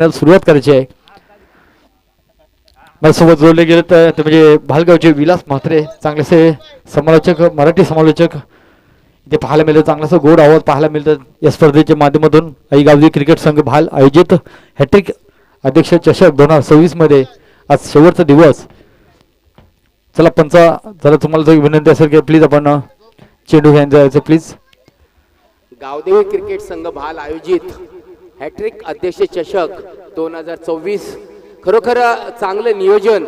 सुरुवात करायची आहे. माझ्यासोबत जोडले गेले तर ते म्हणजे भालगावचे विलास म्हात्रे, चांगलेसे समालोचक, मराठी समालोचक इथे पाहायला मिळतं. चांगलासा गोड आवाज पाहायला मिळतं या स्पर्धेच्या माध्यमातून. आई गावदी क्रिकेट संघ भाल आयोजित हॅट्रिक अध्यक्ष चषक 2026 मध्ये आज शेवटचा दिवस. चला पंचा, जरा तुम्हाला विनंती असेल की प्लीज आपण चेंडू घ्यायला जायचं प्लीज. गावदेवी क्रिकेट संघ भाल आयोजित हॅट्रिक अध्यक्ष चषक 2024 खरोखर चांगलं नियोजन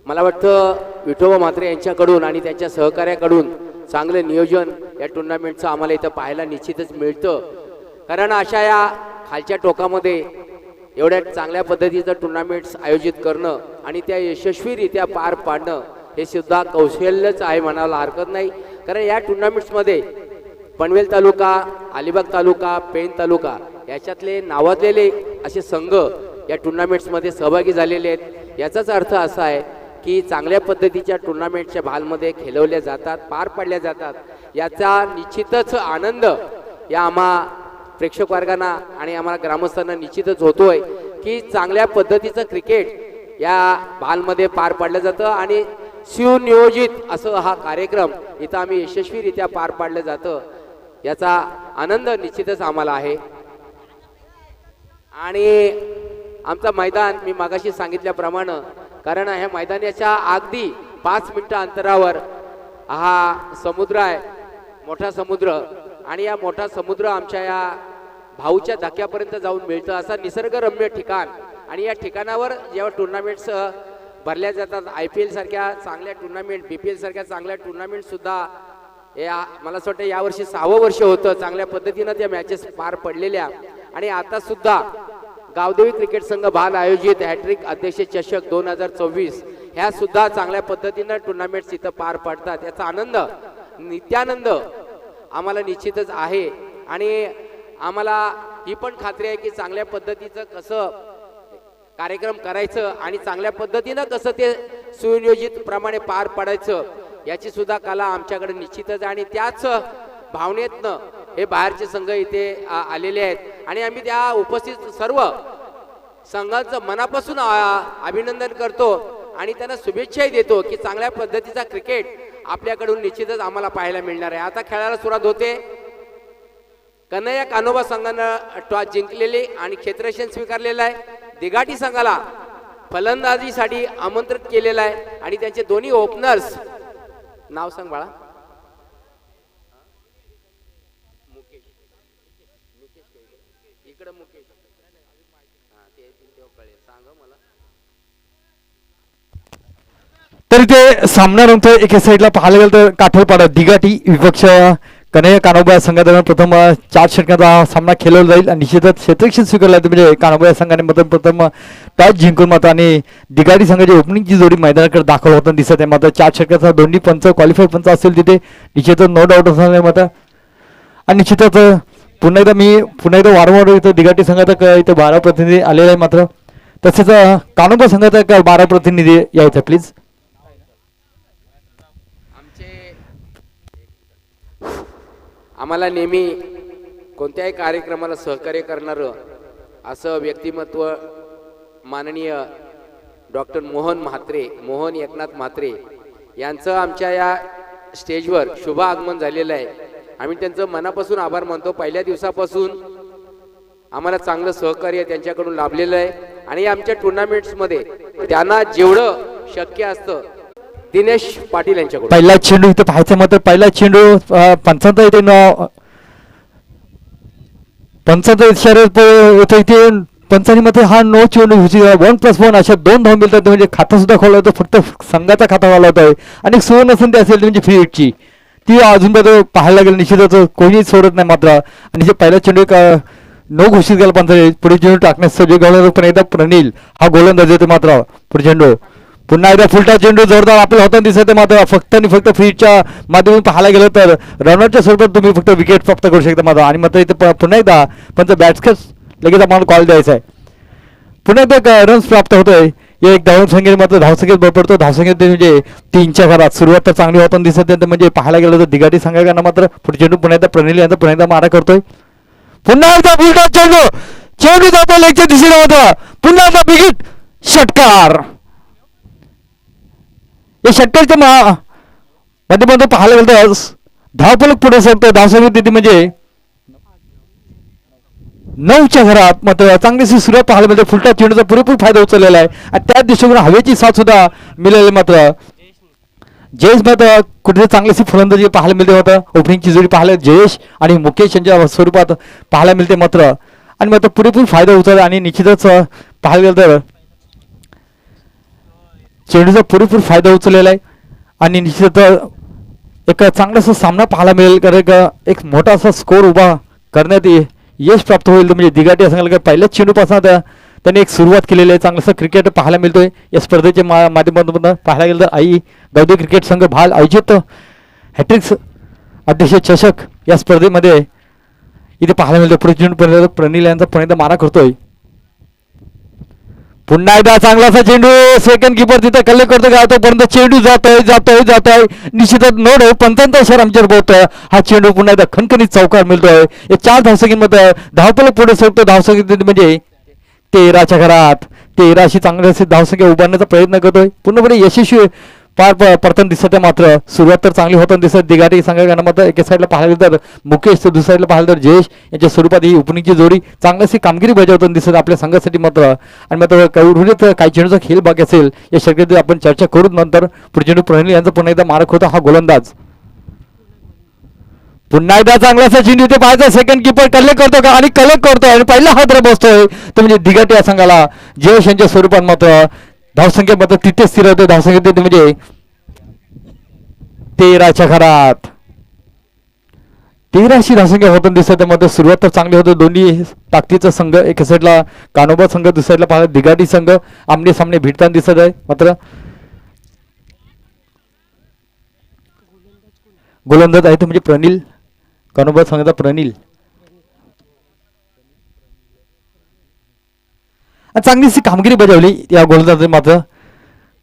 मला वाटतं विठोबा म्हात्रे यांच्याकडून आणि त्यांच्या सहकार्याकडून चांगलं नियोजन या टुर्नामेंटचं आम्हाला इथं पाहायला निश्चितच मिळतं. कारण अशा या खालच्या टोकामध्ये एवढ्या चांगल्या पद्धतीचं टुर्नामेंट्स आयोजित करणं आणि त्या यशस्वीरित्या पार पाडणं हे सुद्धा कौशल्यच आहे म्हणायला हरकत नाही. कारण या टुर्नामेंट्समध्ये पनवेल तालुका, अलिबाग तालुका, पेण तालुका याच्यातले नावाजलेले असे संघ या टुर्नामेंट्समध्ये सहभागी झालेले आहेत. याचाच अर्थ असा आहे की चांगल्या पद्धतीच्या टुर्नामेंटच्या भालमध्ये खेळवल्या जातात, पार पाडल्या जातात. याचा निश्चितच आनंद या आम्हा प्रेक्षक वर्गांना आणि आम्हाला ग्रामस्थांना निश्चितच होतोय की चांगल्या पद्धतीचं क्रिकेट या भालमध्ये पार पाडलं जातं आणि सुनियोजित असं हा कार्यक्रम इथं आम्ही यशस्वीरित्या पार पाडलं जातं. याचा आनंद निश्चितच आम्हाला आहे. आणि आमचा मैदान मी मागाशी सांगितल्याप्रमाणे, कारण ह्या मैदानाच्या अगदी 5 मिनिटं अंतरावर हा समुद्र आहे, मोठा समुद्र. आणि या मोठा समुद्र आमच्या या भाऊच्या धक्क्यापर्यंत जाऊन मिळतं असं निसर्गरम्य ठिकाण. आणि या ठिकाणावर जेव्हा टुर्नामेंट्स भरल्या जातात, IPL सारख्या चांगल्या टुर्नामेंट, BPL सारख्या चांगल्या टुर्नामेंट सुद्धा या मला असं वाटतं यावर्षी 6वं वर्ष होतं चांगल्या पद्धतीनं त्या मॅचेस पार पडलेल्या. आणि आता सुद्धा गावदेवी क्रिकेट संघ भाल आयोजित हॅट्रिक अध्यक्ष चषक 2024 ह्या सुद्धा चांगल्या पद्धतीनं टुर्नामेंट्स इथं पार पडतात. याचा आनंद, नित्यानंद आम्हाला निश्चितच आहे. आणि आम्हाला ही पण खात्री आहे की चांगल्या पद्धतीचं कसं कार्यक्रम करायचं आणि चांगल्या पद्धतीनं कसं ते सुनियोजित प्रमाणे पार पाडायचं याची सुद्धा कला आमच्याकडे निश्चितच. आणि त्याच भावनेतनं हे बाहेरचे संघ इथे आलेले आहेत. आणि आम्ही त्या उपस्थित सर्व संघांचं मनापासून अभिनंदन करतो आणि त्यांना शुभेच्छाही देतो की चांगल्या पद्धतीचा क्रिकेट आपल्याकडून निश्चितच आम्हाला पाहायला मिळणार आहे. आता खेळायला सुरुवात होते. कन्हैया कान्होबा संघानं टॉस जिंकलेले आणि क्षेत्ररक्षण स्वीकारलेलं आहे. दिघाटी संघाला फलंदाजीसाठी आमंत्रित केलेलं आहे आणि त्यांचे दोन्ही ओपनर्स, नाव सांग बाळा. तर ते सामना रंगतोय. एका साईडला पाहायला गेलं तर काठोलपाडा दिघाटी विपक्ष कन्हैया कान्होबा संघादरम्यान प्रथम 4 षटकांचा सामना खेळवला जाईल आणि निश्चितच क्षेत्ररक्षण स्वीकारला म्हणजे कान्होबा संघाने प्रथम टॉस जिंकून मात्र आणि दिघाटी संघाची ओपनिंगची जोडी मैदानाकडे दाखल होताना दिसत आहे. मात्र 4 षटकाचा दोन्ही पंच क्वालिफाय पंच असतील तिथे निश्चितच नो डाऊट असणार मात्र. आणि निश्चितच पुन्हा एकदा वारंवार इथं दिघाटी संघाचा इथं 12 प्रतिनिधी आलेला आहे. मात्र तसेच कान्होबा संघाचा 12 प्रतिनिधी यायचा प्लीज. आम्हाला नेहमी कोणत्याही कार्यक्रमाला सहकार्य करणारं असं व्यक्तिमत्व माननीय डॉक्टर मोहन एकनाथ म्हात्रे यांचं आमच्या या स्टेजवर शुभ आगमन झालेलं आहे. आम्ही त्यांचं मनापासून आभार मानतो. पहिल्या दिवसापासून आम्हाला चांगलं सहकार्य त्यांच्याकडून लाभलेलं आहे. आणि आमच्या टुर्नामेंट्समध्ये त्यांना जेवढं शक्य असतं दिनेश पाटील यांच्याकडून पहिला चेंडू इथं पाहायचं मात्र पहिला चेंडू पंचांचा इथे इथे पंचांनी मध्ये हा 9 चेंडू 1+1 अशा 2 धाव मिळतात. म्हणजे खाता सुद्धा खोला होतो, फक्त संघाचा खाता खोला होतोय. आणि सुवर्ण संधी असेल म्हणजे फ्री हिटची ती अजून पाहायला गेलं निश्चितच कोणीच सोडत नाही. मात्र आणि जे पहिला चेंडू 9 घोषित केला पंचांनी पुढे चेंडू टाकण्यास सज्ज पण एकदा प्रणील हा गोलंदाज येतो. मात्र पुढे चेंडू पुन्हा एकदा फुलटा चेंडू जोरदार आपल्याला होताना दिसत आहे. मात्र फक्त आणि फक्त फ्रीच्या माध्यमातून पाहायला गेलं तर रनआउटच्या स्वरूपात तुम्ही फक्त विकेट प्राप्त करू शकता. मात्र आणि मात्र इथे पुन्हा एकदा पंच बॅट्सकच लगेच आम्हाला कॉल द्यायचा आहे. पुन्हा एकदा रन्स प्राप्त होतोय. एक धावसंख्येत मात्र धावसंख्येत भर पडतो. धावसंख्येत म्हणजे 3च्या घरात सुरुवात तर चांगली होताना दिसत आहे. म्हणजे पाहायला गेलं तर दिघाटी संघाला मात्र पुढे चेंडू पुन्हा एकदा प्रणील यांचा पुन्हा एकदा मारा करतोय. पुन्हा एकदा फुलटा चेंडू चेंडू जातो लेगच्या दिशेने होता, पुन्हा आता बिगिट षटकार. या षटकारच्या माध्यमातून पाहायला गेलं तर धावफलक पुढे सरतो. धावसंख्या तिथे म्हणजे 9च्या घरात. मात्र चांगलीशी सुरुवात पाहायला मिळते. फुलटा चेंडूचा पुरेपूर फायदा उचललेला आहे आणि त्याच दिशेकडून हवेची साथ सुद्धा मिळाली. मात्र जयेश मात्र कुठेतरी चांगलीशी फलंदाजी पाहायला मिळते. होतं ओपनिंगची जोडी पाहायला जयेश आणि मुकेश यांच्या स्वरूपात पाहायला मिळते. मात्र आणि मात्र पुरेपूर फायदा उचलला आणि निश्चितच पाहायला गेलं तर चेंडूचा पुरेपूर फायदा उचललेला आहे आणि निश्चित एक चांगलासा सामना पाहायला मिळेल. कारण एक मोठा असा स्कोर उभा करण्यात यश प्राप्त होईल. म्हणजे दिघाटी सांगायला का पहिल्याच चेंडूपासून त्यांनी एक सुरुवात केलेली आहे. चांगलंसं क्रिकेट पाहायला मिळतोय या स्पर्धेच्या माध्यमातून. पाहायला गेलं तर आई गावदेवी क्रिकेट संघ भाल आयोजित हॅट्रिक्स अध्यक्ष चषक या स्पर्धेमध्ये इथे पाहायला मिळतो. पुढे चेंडू प्रणील यांचा पुण्याचा मारा करतोय. पुन्हा एकदा चांगलासा चेंडू सेकंड कीपर तिथे कल्ले करतो का तोपर्यंत चेंडू जातोय निश्चितच नोड 55 आमच्यावर पोहोचतोय. हा चेंडू पुन्हा एकदा खणखणीत चौकार मिळतोय. या 4 धावसंख्येमध्ये धावफलक पुढे सरतो. धावसंख्या म्हणजे 13च्या घरात. 13 अशी चांगली धावसंख्या उभारण्याचा प्रयत्न करतोय. पूर्णपणे यशस्वी पार पडताना दिसत आहे. मात्र सुरुवात तर चांगली होताना दिसत. दिघाटी संघाला मात्र एका साईडला पाहायला गेलं तर मुकेश तर दुसऱ्या साईडला पाहायला तर जयेश यांच्या स्वरूपात ही ओपनिंगची जोडी चांगलीशी कामगिरी बजावताना दिसत आपल्या संघासाठी. मात्र आणि मात्र काही चेंडूचा खेळ बाकी असेल या शक्यते आपण चर्चा करू. नंतर पुढे चेंडू प्रणील यांचा पुन्हा एकदा मारक होता हा गोलंदाज. पुन्हा एकदा चांगलासा चेंडू इथे पाहायचा. सेकंड कीपर कलेक्ट करतो का आणि कलेक्ट करतोय आणि पहिला हात बसतोय. तर म्हणजे दिघाटी या संघाला जयेश यांच्या स्वरूपात मात्र धावसंख्या मात्र तिथे स्थिर होते. धावसंख्या तिथे म्हणजे 13च्या घरात. 13शी धावसंख्या होताना दिसत. मात्र सुरुवात तर चांगली होते. दोन्ही ताकदीचा संघ एका साईडला कानोबा संघ दुसऱ्या साईडला पाहिला दिघाटी संघ आमने सामने भिडताना दिसत आहे. मात्र गोलंदाज आहे तो म्हणजे प्रणील. कानोबा संघाचा प्रणील चांगलीशी कामगिरी बजावली या गोलंदाजाने. मात्र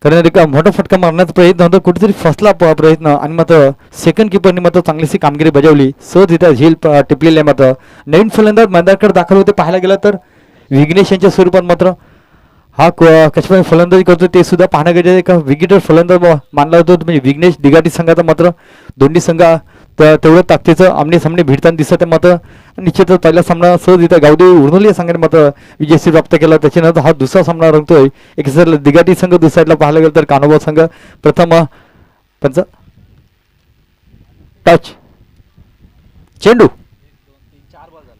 कारण एक मोठा फटका मारण्याचा प्रयत्न होता. कुठेतरी फसला प्रयत्न आणि मात्र सेकंड कीपरने मात्र चांगलीशी कामगिरी बजावली. सहज इथे झेल टिपलेली आहे. मात्र नवीन फलंदाज मैदानाकडे दाखल होते. पाहायला गेलं तर विघ्नेश यांच्या स्वरूपात मात्र हा कशाप्रकारे फलंदाजी करतो ते सुद्धा पाहणं गरजेचं. एक विकेटर फलंदाज मानला होतो म्हणजे विघ्नेश. दिघाटी संघाचा मात्र दोन्ही संघ तेवढं ताकदीचं आमने सामने भिडताना दिसत आहे. मात्र निश्चितच पहिला सामना सहज इथं गावदेवी उर्नोली या संघाने मात्र विजयश्री प्राप्त केला. त्याच्यानंतर हा दुसरा सामना रंगतोय. एक साईडला दिघाटी संघ दुसऱ्या साईडला पाहायला गेलं तर कानोबा संघ. प्रथम टच चेंडू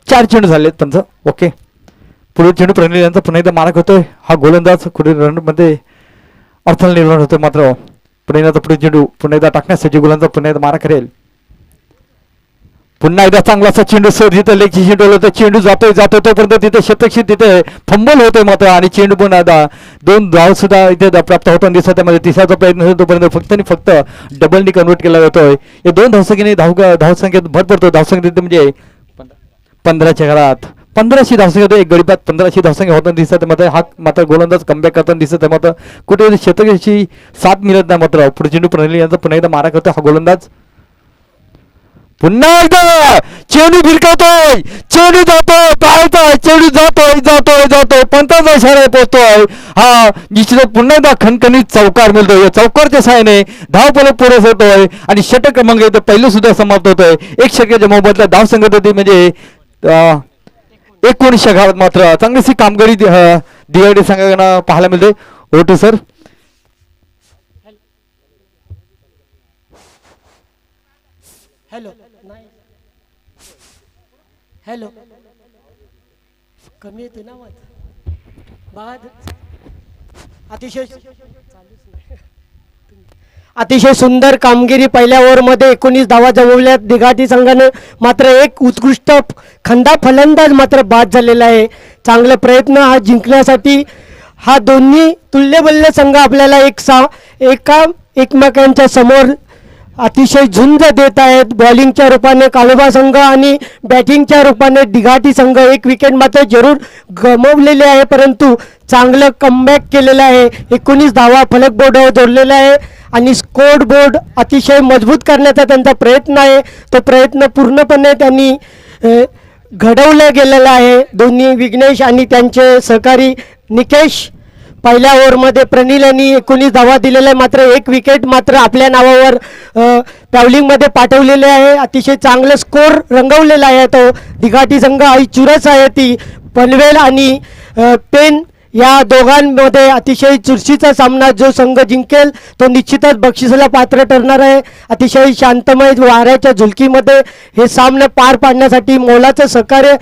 4 चेंडू झालेत पंच. ओके पुढे चेंडू प्रणील यांचा पुन्हा एकदा मारक होतोय. हा गोलंदाज पुढे रनमध्ये अडथळा निर्माण होतोय. मात्र प्रणीलचा पुढे चेंडू पुन्हा एकदा टाकण्यासाठी गोलंदाज पुन्हा एकदा मारा करेल. पुन्हा एकदा चांगलासा चेंडू सर जिथे लेगची चेंडू होतं. चेंडू जातोय तोपर्यंत तिथे शतक्षित तिथे फंबल होतोय. मात्र आणि चेंडू पुन्हा एकदा 2 धाव सुद्धा इथे प्राप्त होताना दिसत आहे. म्हणजे तिसऱ्याचा प्रयत्न होतो तोपर्यंत फक्त आणि फक्त डबलनी कन्वर्ट केला जातोय. या 2 धावसंख्येने धावसंख्येत भर पडतो. धावसंख्या तिथे म्हणजे 15च्या घरात. 15शी धावसंख्या एक गडीपात 15शी धावसंख्या होताना दिसत आहे. मात्र हा मात्र गोलंदाज कमबॅक करताना दिसत आहे. मात्र कुठे शतकाची साथ मिळत नाही. मात्र पुढे चेंडू प्रणील यांचा पुन्हा एकदा मारा करतो हा गोलंदाज. पुन्हा एकदा चेंडू भिरकवतोय. चेंडू जातोय पाळतोय. चेंडू जातोय 50 इशारा पोहोचतोय. हा निश्चितच पुन्हा एकदा खणखणीत चौकार मिळतोय. या चौकारच्या सहाय्याने धावफलक पुढे सरतोय आणि षटक क्रमांक इथं पहिलं सुद्धा समाप्त होतोय. एक षटकाच्या मोबदल्यात धावसंख्या होती म्हणजे 19च्या घरात. मात्र चांगलीशी कामगिरी दिवाळी संघांना पाहायला मिळते. ओटू सर. हॅलो कमी येते ना बाद. अतिशय सुंदर कामगिरी पहिल्या ओव्हरमध्ये 19 धावा जमवल्या दिघाटी संघाने. मात्र एक उत्कृष्ट खंदा फलंदाज मात्र बाद झालेला आहे. चांगले प्रयत्न हा जिंकण्यासाठी हा दोन्ही तुल्यबल्य संघ आपल्याला एकमेकांच्या समोर अतिशय झुंज देत आहेत. बॉलिंगच्या रूपाने काळोबा संघ आणि बॅटिंगच्या रूपाने दिघाटी संघ. एक विकेट मात्र जरूर गमावलेले आहे परंतु चांगलं कमबॅक केलेलं आहे. 19 धावा फलक बोर्डावर जोडलेला आहे आणि स्कोर बोर्ड अतिशय मजबूत करण्याचा त्यांचा प्रयत्न आहे. तो प्रयत्न पूर्णपणे त्यांनी घडवलं गेलेलं आहे. दोन्ही विघ्नेश आणि त्यांचे सहकारी निकेश. पहिल्या ओव्हरमध्ये प्रणील यांनी 19 धावा दिलेल्या आहे, मात्र एक विकेट मात्र आपल्या नावावर पॅवलिंगमध्ये पाठवलेले आहे. अतिशय चांगलं स्कोर रंगवलेला आहे तो दिघाटी संघ. आई चुरस आहे ती पनवेल आणि पेन या दोघांमध्ये अतिशय चुरशीचा सामना. जो संघ जिंकेल तो निश्चितच बक्षिसाला पात्र ठरणार आहे. अतिशय शांतमय वाऱ्याच्या झुलकीमध्ये हे सामने पार पाडण्यासाठी मोलाचं सहकार्य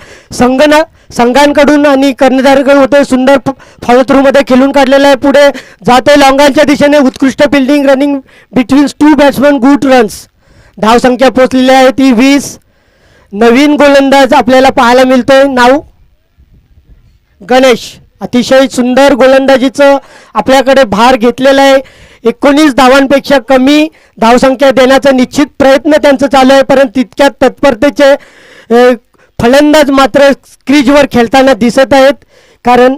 संघांकडून आणि कर्णधाराकडून होते. सुंदर फॉलोथ्रूमध्ये खेळून काढलेलं आहे. पुढे जातोय लॉंगांच्या दिशेने. उत्कृष्ट fielding running between two batsman, good runs. धावसंख्या पोचलेली आहे ती 20. नवीन गोलंदाज आपल्याला पाहायला मिळतोय, नाव गणेश. अतिशय सुंदर गोलंदाजीचं आपल्याकडे भार घेतलेला आहे. 19 धावांपेक्षा कमी धावसंख्या देण्याचा निश्चित प्रयत्न त्यांचा चालू आहे, परंतु तितक्या तत्परतेचे फलंदाज मात्र क्रीजवर खेळताना दिसत आहेत. कारण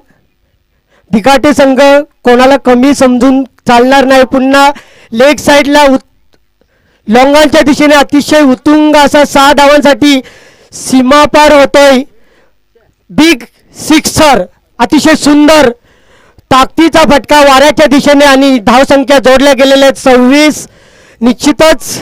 दिघाटे संघ कोणाला कमी समजून चालणार नाही. पुन्हा लेग साईडला लॉंगांच्या दिशेने अतिशय उत्तुंग असा 6 धावांसाठी सीमापार होतोय. बिग सिक्सर, अतिशय सुंदर ताकदीचा फटका वाऱ्याच्या दिशेने आणि धावसंख्या जोडल्या गेलेल्या आहेत 26. निश्चितच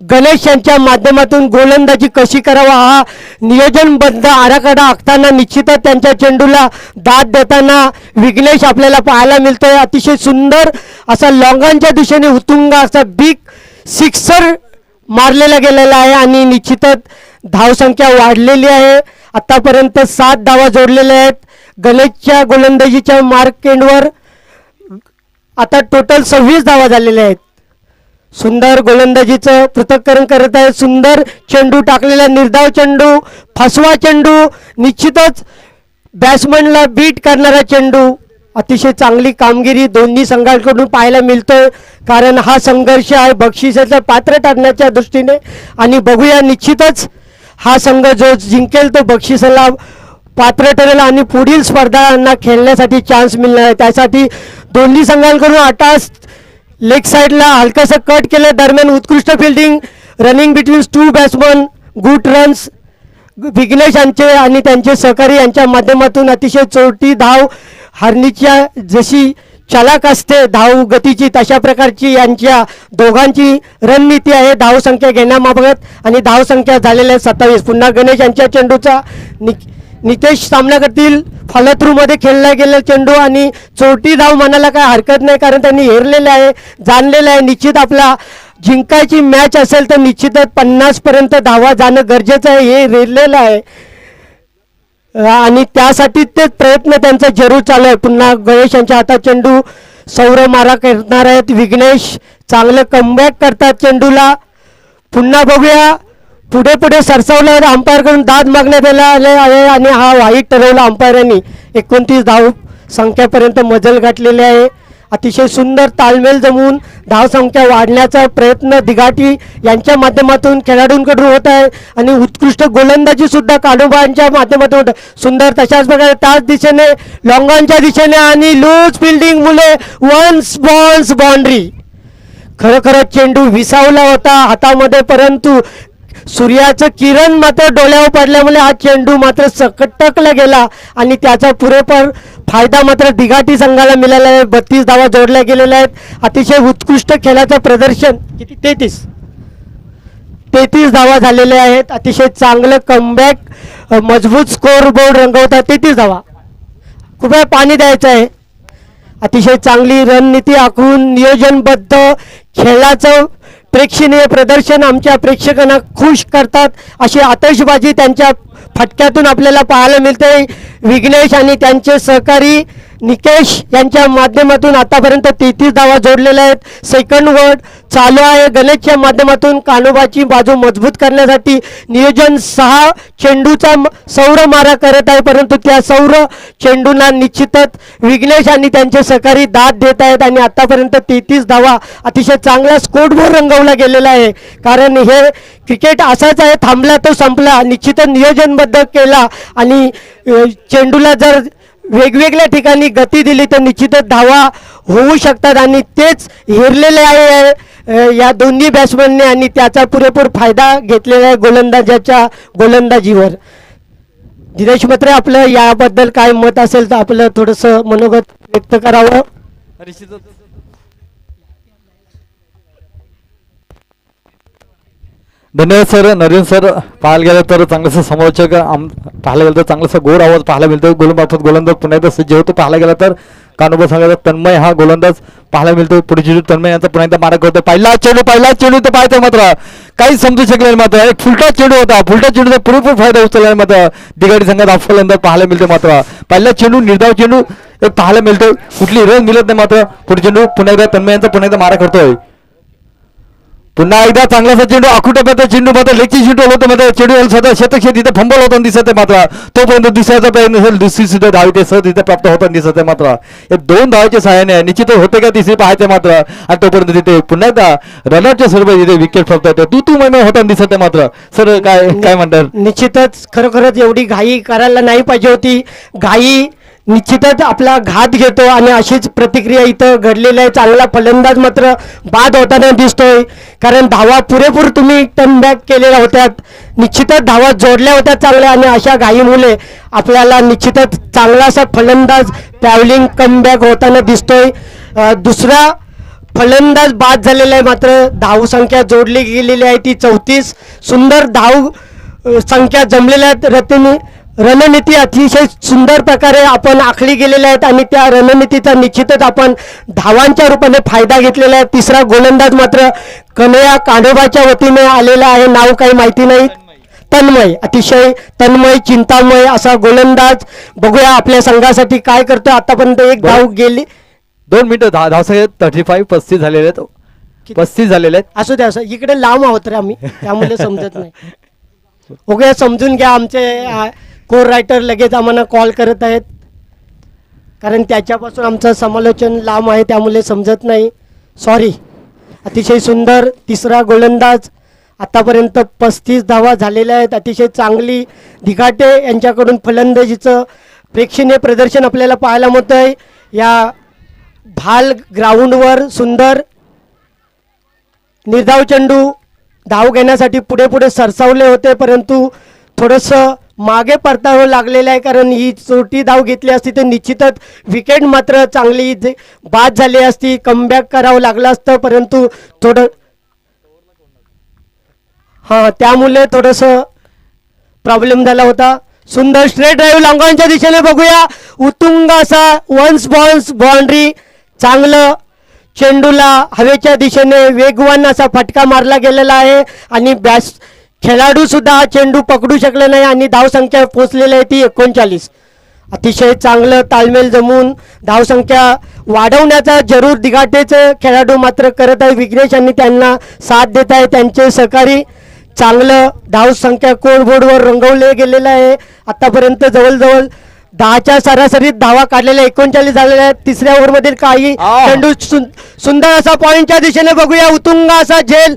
गणेश यांच्या माध्यमातून गोलंदाजी कशी करावा हा नियोजनबद्ध आराखडा आखताना निश्चितच त्यांच्या चेंडूला दाद देताना विघ्नेश आपल्याला पाहायला मिळतोय. अतिशय सुंदर असा लॉंगांच्या दिशेने उत्तुंग असा बिग सिक्सर मारलेला गेलेला आहे आणि निश्चितच धावसंख्या वाढलेली आहे. आतापर्यंत 7 धावा जोडलेल्या आहेत. गणेशच्या गोलंदाजीच्या मार्क एंडवर आता टोटल 26 धावा झालेल्या आहेत. सुंदर गोलंदाजीचं पृथक्करण करत आहे. सुंदर चेंडू टाकलेला, निर्धाव चेंडू, फसवा चेंडू, निश्चितच बॅट्समनला बीट करणारा चेंडू. अतिशय चांगली कामगिरी दोन्ही संघांकडून पाहायला मिळतोय. कारण हा संघर्ष आहे बक्षिसाचा पात्र ठरण्याच्या दृष्टीने. आणि बघूया निश्चितच हा संघ जो जिंकेल तो बक्षिसाला पात्र ठरेल आणि पुढील स्पर्धांना खेळण्यासाठी चान्स मिळणार आहे. त्यासाठी दोन्ही संघांकडून 8 लेग साईडला हलकंसं कट केलं. दरम्यान उत्कृष्ट fielding running between two batsman, good runs. Vignesh यांचे आणि त्यांचे सहकारी यांच्या माध्यमातून अतिशय चोरटी धाव. हरणीच्या जशी चालाक असते धाव गतीची तशा प्रकारची यांच्या दोघांची रणनीती आहे धावसंख्या घेण्यामार्फत. आणि धावसंख्या झालेल्या 27. पुन्हा गणेश यांच्या चेंडूचा नितेश सामना करतील. फॉलोथ्रूमध्ये खेळला गेलेला चेंडू आणि चोरटी धाव म्हणायला काय हरकत नाही, कारण त्यांनी हेरलेलं आहे, जाणलेलं आहे. निश्चित आपला जिंकायची मॅच असेल तर निश्चितच 50 पर्यंत धावा जाणं गरजेचं आहे, हे हेरलेलं आहे. आणि त्यासाठी ते प्रयत्न त्यांचा जरूर चालू आहे. पुन्हा गणेश यांच्या हातात चेंडू, सौर मारा करणार आहेत विघ्नेश. चांगलं कमबॅक करतात चेंडूला. पुन्हा बघूया पुढे पुढे सरसावलं. अंपायरकडून दाद मागण्यात आले आहे आणि हा वाईट ठरवला अंपायरांनी. 29 धाव संख्यापर्यंत मजल गाठलेली आहे. अतिशय सुंदर ताळमेळ जमवून धावसंख्या वाढण्याचा प्रयत्न दिघाटी यांच्या माध्यमातून खेळाडूंकडून होत आहे. आणि उत्कृष्ट गोलंदाजी सुद्धा काढोबांच्या माध्यमातून होत आहे. सुंदर तशाच प्रकारे त्याच दिशेने लॉंगांच्या दिशेने आणि लूज फिल्डिंग मुले वन्स बॉन्स बाउंड्री. खरोखर चेंडू विसावला होता हातामध्ये, परंतु सूर्याचं किरण मात्र डोळ्यावर पडल्यामुळे हा चेंडू मात्र सकटकला गेला आणि त्याचा पुरेपूर फायदा मात्र दिघाटी संघाला मिळाला आहे. 32 धावा जोडल्या गेलेल्या आहेत. अतिशय उत्कृष्ट खेळाचं प्रदर्शन. किती? 33 धावा झालेल्या आहेत. अतिशय चांगलं कमबॅक, मजबूत स्कोर बोर्ड रंगवतात. 33 धावा. खूप वेळ पाणी द्यायचं आहे. अतिशय चांगली रणनीती आखून नियोजनबद्ध खेळाचं प्रेक्षणीय प्रदर्शन आमच्या प्रेक्षकांना खुश करतात अशी आतषबाजी त्यांच्या फटक्यातून आपल्याला पाहायला मिळते. विघ्नेश आणि त्यांचे सहकारी निकेश यांच्या माध्यमातून आतापर्यंत 33 धावा जोडलेल्या आहेत. सेकंड वर्ड चालू आहे. गणेशच्या माध्यमातून कानोबाची बाजू मजबूत करण्यासाठी नियोजन 6 चेंडूचा सौर मारा करत आहे, परंतु त्या सौर चेंडूंना निश्चितच विघ्नेश आणि त्यांचे सहकारी दाद देत आहेत. आणि आतापर्यंत 33 धावा अतिशय चांगला स्कोरबोर्ड रंगवला गेलेला आहे. कारण हे क्रिकेट असाच आहे, थांबला तो संपला. निश्चितच नियोजनबद्ध केला आणि चेंडूला जर वेगवेगळ्या ठिकाणी गती दिली तर निश्चितच धावा होऊ शकतात. आणि तेच हेरलेले आहे या दोन्ही बॅट्समनने आणि त्याचा पुरेपूर फायदा घेतलेला आहे गोलंदाजाच्या गोलंदाजीवर. दिनेश म्हात्रे, आपलं याबद्दल काय मत असेल तर आपलं थोडंसं मनोगत व्यक्त करावं. निश्चितच धन्यवाद सर. नरेंद्र सर, पाहायला गेलं तर चांगलंसं समालोचक पाहायला गेलं तर चांगलंसं गोड आवाज पाहायला मिळतो. गोलंदाज गोलंदाज पुन्हा एकदा सज्ज होतो. पाहायला गेला तर कानोबा सांगायला तन्मय हा गोलंदाज पाहायला मिळतो. पुढे चेंडू तन्मय यांचा पुन्हा एकदा मारक होतो. पहिला चेंडू तर पाहायचं मात्र काही समजू शकले मात्र एक फुलटा चेंडू होता. फुलटा चेंडूचा पुरेपूर फायदा उचलला मात्र दिगाडी संघात हा फलंदाज पाहायला मिळतो. मात्र पहिला चेंडू निर्धाव चेंडू एक पाहायला मिळतो. कुठली रन मिळत नाही. मात्र पुढे चेंडू पुन्हा एकदा तन्मय यांचा पुन्हा एकदा मारा करतोय. पुन्हा एकदा चांगलासा चेंडू आखुट्यापर्यंत चेंडू मात्र लेगची चेंडू होतो. मात्र चेंडू स्वतः शतक तिथे फंबल होताना दिसत आहे. मात्र तोपर्यंत दिसायचा प्रयत्न असेल. दुसरी सुद्धा धाव ते सहज तिथे प्राप्त होताना दिसत आहे. मात्र या 2 धावाच्या सहाय्याने निश्चित होते का तिसरी पाहायचे मात्र आणि तोपर्यंत तिथे पुन्हा एकदा रनआउटच्या स्वरूपात तिथे विकेट प्राप्त होते. तू महिना होताना दिसत आहे. मात्र सर काय म्हणतात? निश्चितच खरोखरच एवढी घाई करायला नाही पाहिजे होती. घाई निश्चितच आपला घात घेतो आणि अशीच प्रतिक्रिया इथं घडलेली आहे. चांगला फलंदाज मात्र बाद होताना दिसतोय, कारण धावा पुरेपूर तुम्ही टर्न बॅक केलेल्या होत्या. निश्चितच धावा जोडल्या होत्या चांगल्या आणि अशा घाईमुळे आपल्याला निश्चितच चांगलासा फलंदाज ट्रॅव्हलिंग कमबॅक होताना दिसतोय. दुसरा फलंदाज बाद झालेला आहे. मात्र धावसंख्या जोडली गेलेली आहे ती 34. सुंदर धाव संख्या जमलेल्या आहेत. रणनीती अतिशय सुंदर प्रकारे आपण आखली गेलेल्या आहेत आणि त्या रणनीतीचा निश्चितच आपण धावांच्या रूपाने फायदा घेतलेला आहे. तिसरा गोलंदाज मात्र कन्हैया कांडोबाच्या वतीने आलेला आहे. नाव काही माहिती नाही. तन्मय, अतिशय तन्मय चिंतामय असा गोलंदाज. बघूया आपल्या संघासाठी काय करतो. आतापर्यंत एक धाव गेली. 2 मिनिटं धावसंख्या 35 झालेले आहेत. 35 झालेले आहेत. असू द्या, असं इकडे लांब आहोत रे आम्ही, त्यामुळे समजत नाही. ओके, समजून घ्या. आमचे कोर रायटर लगेच आम्हाला कॉल करत आहेत, कारण त्याच्यापासून आमचं समालोचन लांब आहे, त्यामुळे समजत नाही. सॉरी. अतिशय सुंदर तिसरा गोलंदाज. आतापर्यंत 35 धावा झालेल्या आहेत. अतिशय चांगली दिघाटे यांच्याकडून फलंदाजीचं प्रेक्षणीय प्रदर्शन आपल्याला पाहायला मिळतं आहे. या भाल ग्राउंडवर सुंदर निर्धाव चेंडू धाव घेण्यासाठी पुढे पुढे सरसावले होते, परंतु थोडंसं मागे परतावं लागलेलं आहे, कारण ही छोटी धाव घेतली असती तर निश्चितच विकेट मात्र चांगली बाद झाली असती. कमबॅक करावं लागलं असतं, परंतु थोडं त्यामुळे थोडंसं प्रॉब्लेम झाला होता. सुंदर स्ट्रेट ड्राईव्ह लांगांच्या दिशेने बघूया. उत्तुंग असा वन्स बॉन्स बाउंड्री. चांगलं चेंडूला हवेच्या दिशेने वेगवान असा फटका मारला गेलेला आहे आणि खेळाडू सुद्धा हा चेंडू पकडू शकले नाही आणि धावसंख्या पोचलेली आहे ती 39. अतिशय चांगलं ताळमेळ जमून धावसंख्या वाढवण्याचा जरूर दिघाटेचे खेळाडू मात्र करत आहे. विघ्नेश यांनी त्यांना साथ देत आहे. त्यांचे सहकारी चांगलं धावसंख्या कोरबोर्डवर रंगवले गेलेलं आहे. आतापर्यंत जवळजवळ 10च्या सरासरीत धावा काढलेल्या 39 झालेल्या आहेत. तिसऱ्या ओव्हरमधील काही चेंडू सुंदर असा पॉईंटच्या दिशेने बघूया. उत्तुंग असा झेल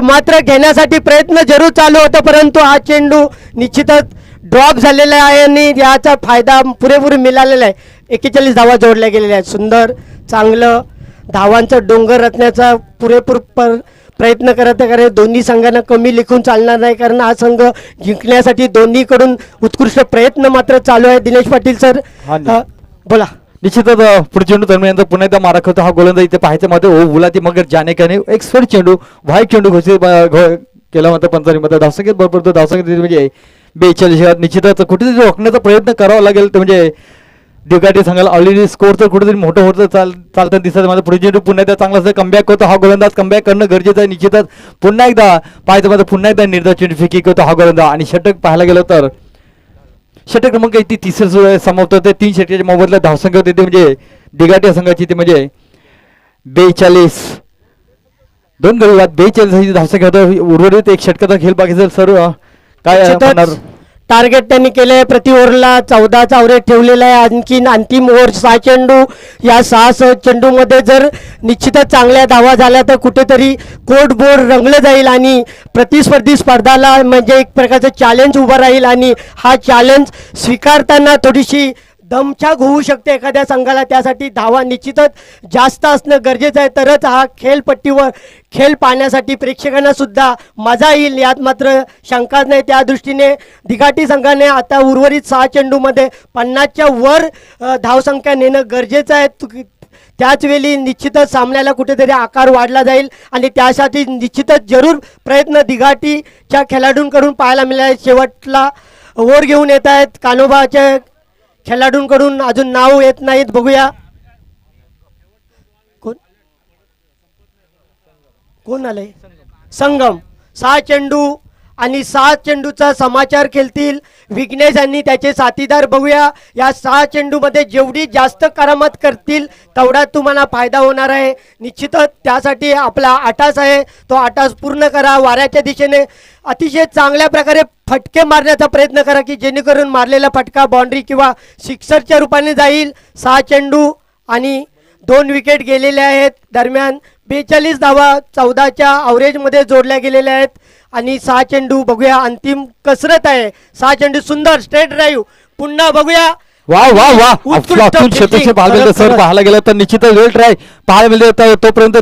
मात्र घेण्यासाठी प्रयत्न जरूर चालू होता, परंतु हा चेंडू निश्चितच ड्रॉप झालेला आहे आणि याचा फायदा पुरेपूर मिळालेला आहे. 41 धावा जोडल्या गेलेल्या आहेत. सुंदर चांगलं धावांचा डोंगर रचण्याचा पुरेपूर प्रयत्न करत आहे, कारण दोन्ही संघांना कमी लिखून चालणार नाही, कारण हा संघ जिंकण्यासाठी दोन्हीकडून उत्कृष्ट प्रयत्न मात्र चालू आहे. दिनेश पाटील सर बोला. निश्चितच पुढे चेंडू दरम्यान पुन्हा एकदा मारा करतो हा गोलंदाज. इथे पाहायचं मध्ये ओ बुलाती मगर जाने का नाही एक्सपर्ट चेंडू व्हाईट चेंडू घोषित केला मात्र पंचावन्न धावसंख्येत भरपूर धावसंख्येत म्हणजे 42. निश्चितच कुठेतरी रोखण्याचा प्रयत्न करावा लागेल. ते म्हणजे दिघाटे सांगायला ऑलरेडी स्कोर तर कुठेतरी मोठं होतं चालताना दिसत. माझा पुढे चेंडू पुन्हा एकदा चांगला कमबॅक होतो हा गोलंदाज. कमबॅक करणं गरजेचं आहे. निश्चितच पुन्हा एकदा पाहायचं मात्र पुन्हा एकदा निर्धाव चेंडू फेकी करतो हा गोलंदाज आणि षटक पाहायला गेलं तर षटक क्रमांक ती तिसरं समाप्त होते. 3 षटकाच्या मोबदल्यात धावसंख्या होते ते म्हणजे दिघाटे संघाची ते म्हणजे 42. 2 गडी बाद 42 धावसंख्या होतं. उर्वरित 1 षटकाचा खेळ बाकी सर काय होणार? टार्गेट त्यांनी केले आहे. प्रति ओव्हरला 14 अवरेज ठेवलेला आहे. आणखीन अंतिम ओव्हर 6 चेंडू. या 6 चेंडूमध्ये जर निश्चितच चांगल्या धावा झाल्या तर कुठेतरी कोर्ट बोर्ड रंगलं जाईल आणि प्रतिस्पर्धी स्पर्धाला म्हणजे एक प्रकारचं चॅलेंज उभं राहील आणि हा चॅलेंज स्वीकारताना थोडीशी दमछाक होऊ शकते एखाद्या संघाला, त्यासाठी धावा निश्चितच जास्त असणं गरजेचं आहे, तरच हा खेळपट्टीवर खेळ पाहण्यासाठी प्रेक्षकांना सुद्धा मजा येईल, यात मात्र शंकाच नाही. त्या दृष्टीने दिघाटी संघाने आता उर्वरित 6 चेंडूमध्ये 50च्या वर धावसंख्या नेणं गरजेचं आहे. त्याचवेळी निश्चितच सामन्याला कुठेतरी आकार वाढला जाईल आणि त्यासाठी निश्चितच जरूर प्रयत्न दिघाटीच्या खेळाडूंकडून पाहायला मिळाले. शेवटला ओव्हर घेऊन येत आहेत कान्होबाच्या खेळाडूंकडून, अजून नाव येत नाहीत, बघूया कोण कोण आलंय. संगम 6 चेंडू आणि 7 चेंडूचा समाचार खेळतील विघ्नेश आणि त्याचे साथीदार. बघूया या 6 चेंडूमध्ये जेवढी जास्त करामत करतील तेवढा तुम्हाला फायदा होणार आहे. निश्चितच त्यासाठी आपला आटास आहे, तो आटास पूर्ण करा. वाऱ्याच्या दिशेने अतिशय चांगल्या प्रकारे फटके मारण्याचा प्रयत्न करा की जेणेकरून मारलेला फटका बाउंड्री किंवा सिक्सरच्या रूपाने जाईल. 6 चेंडू आणि 2 विकेट गेलेले आहेत. दरम्यान 42 धावा 14च्या अवरेजमध्ये जोडल्या गेलेल्या आहेत आणि 6 चेंडू. बघूया अंतिम कसरत आहे. 6 चेंडू, सुंदर स्ट्रेट ड्राईव्ह. पुन्हा बघूया. वा वा वा, अफलातून क्षेत्रक्षण पाहायला मिळतं सर. पाहायला गेलं तर निश्चितच वेल ट्राय पाहायला मिळते. तोपर्यंत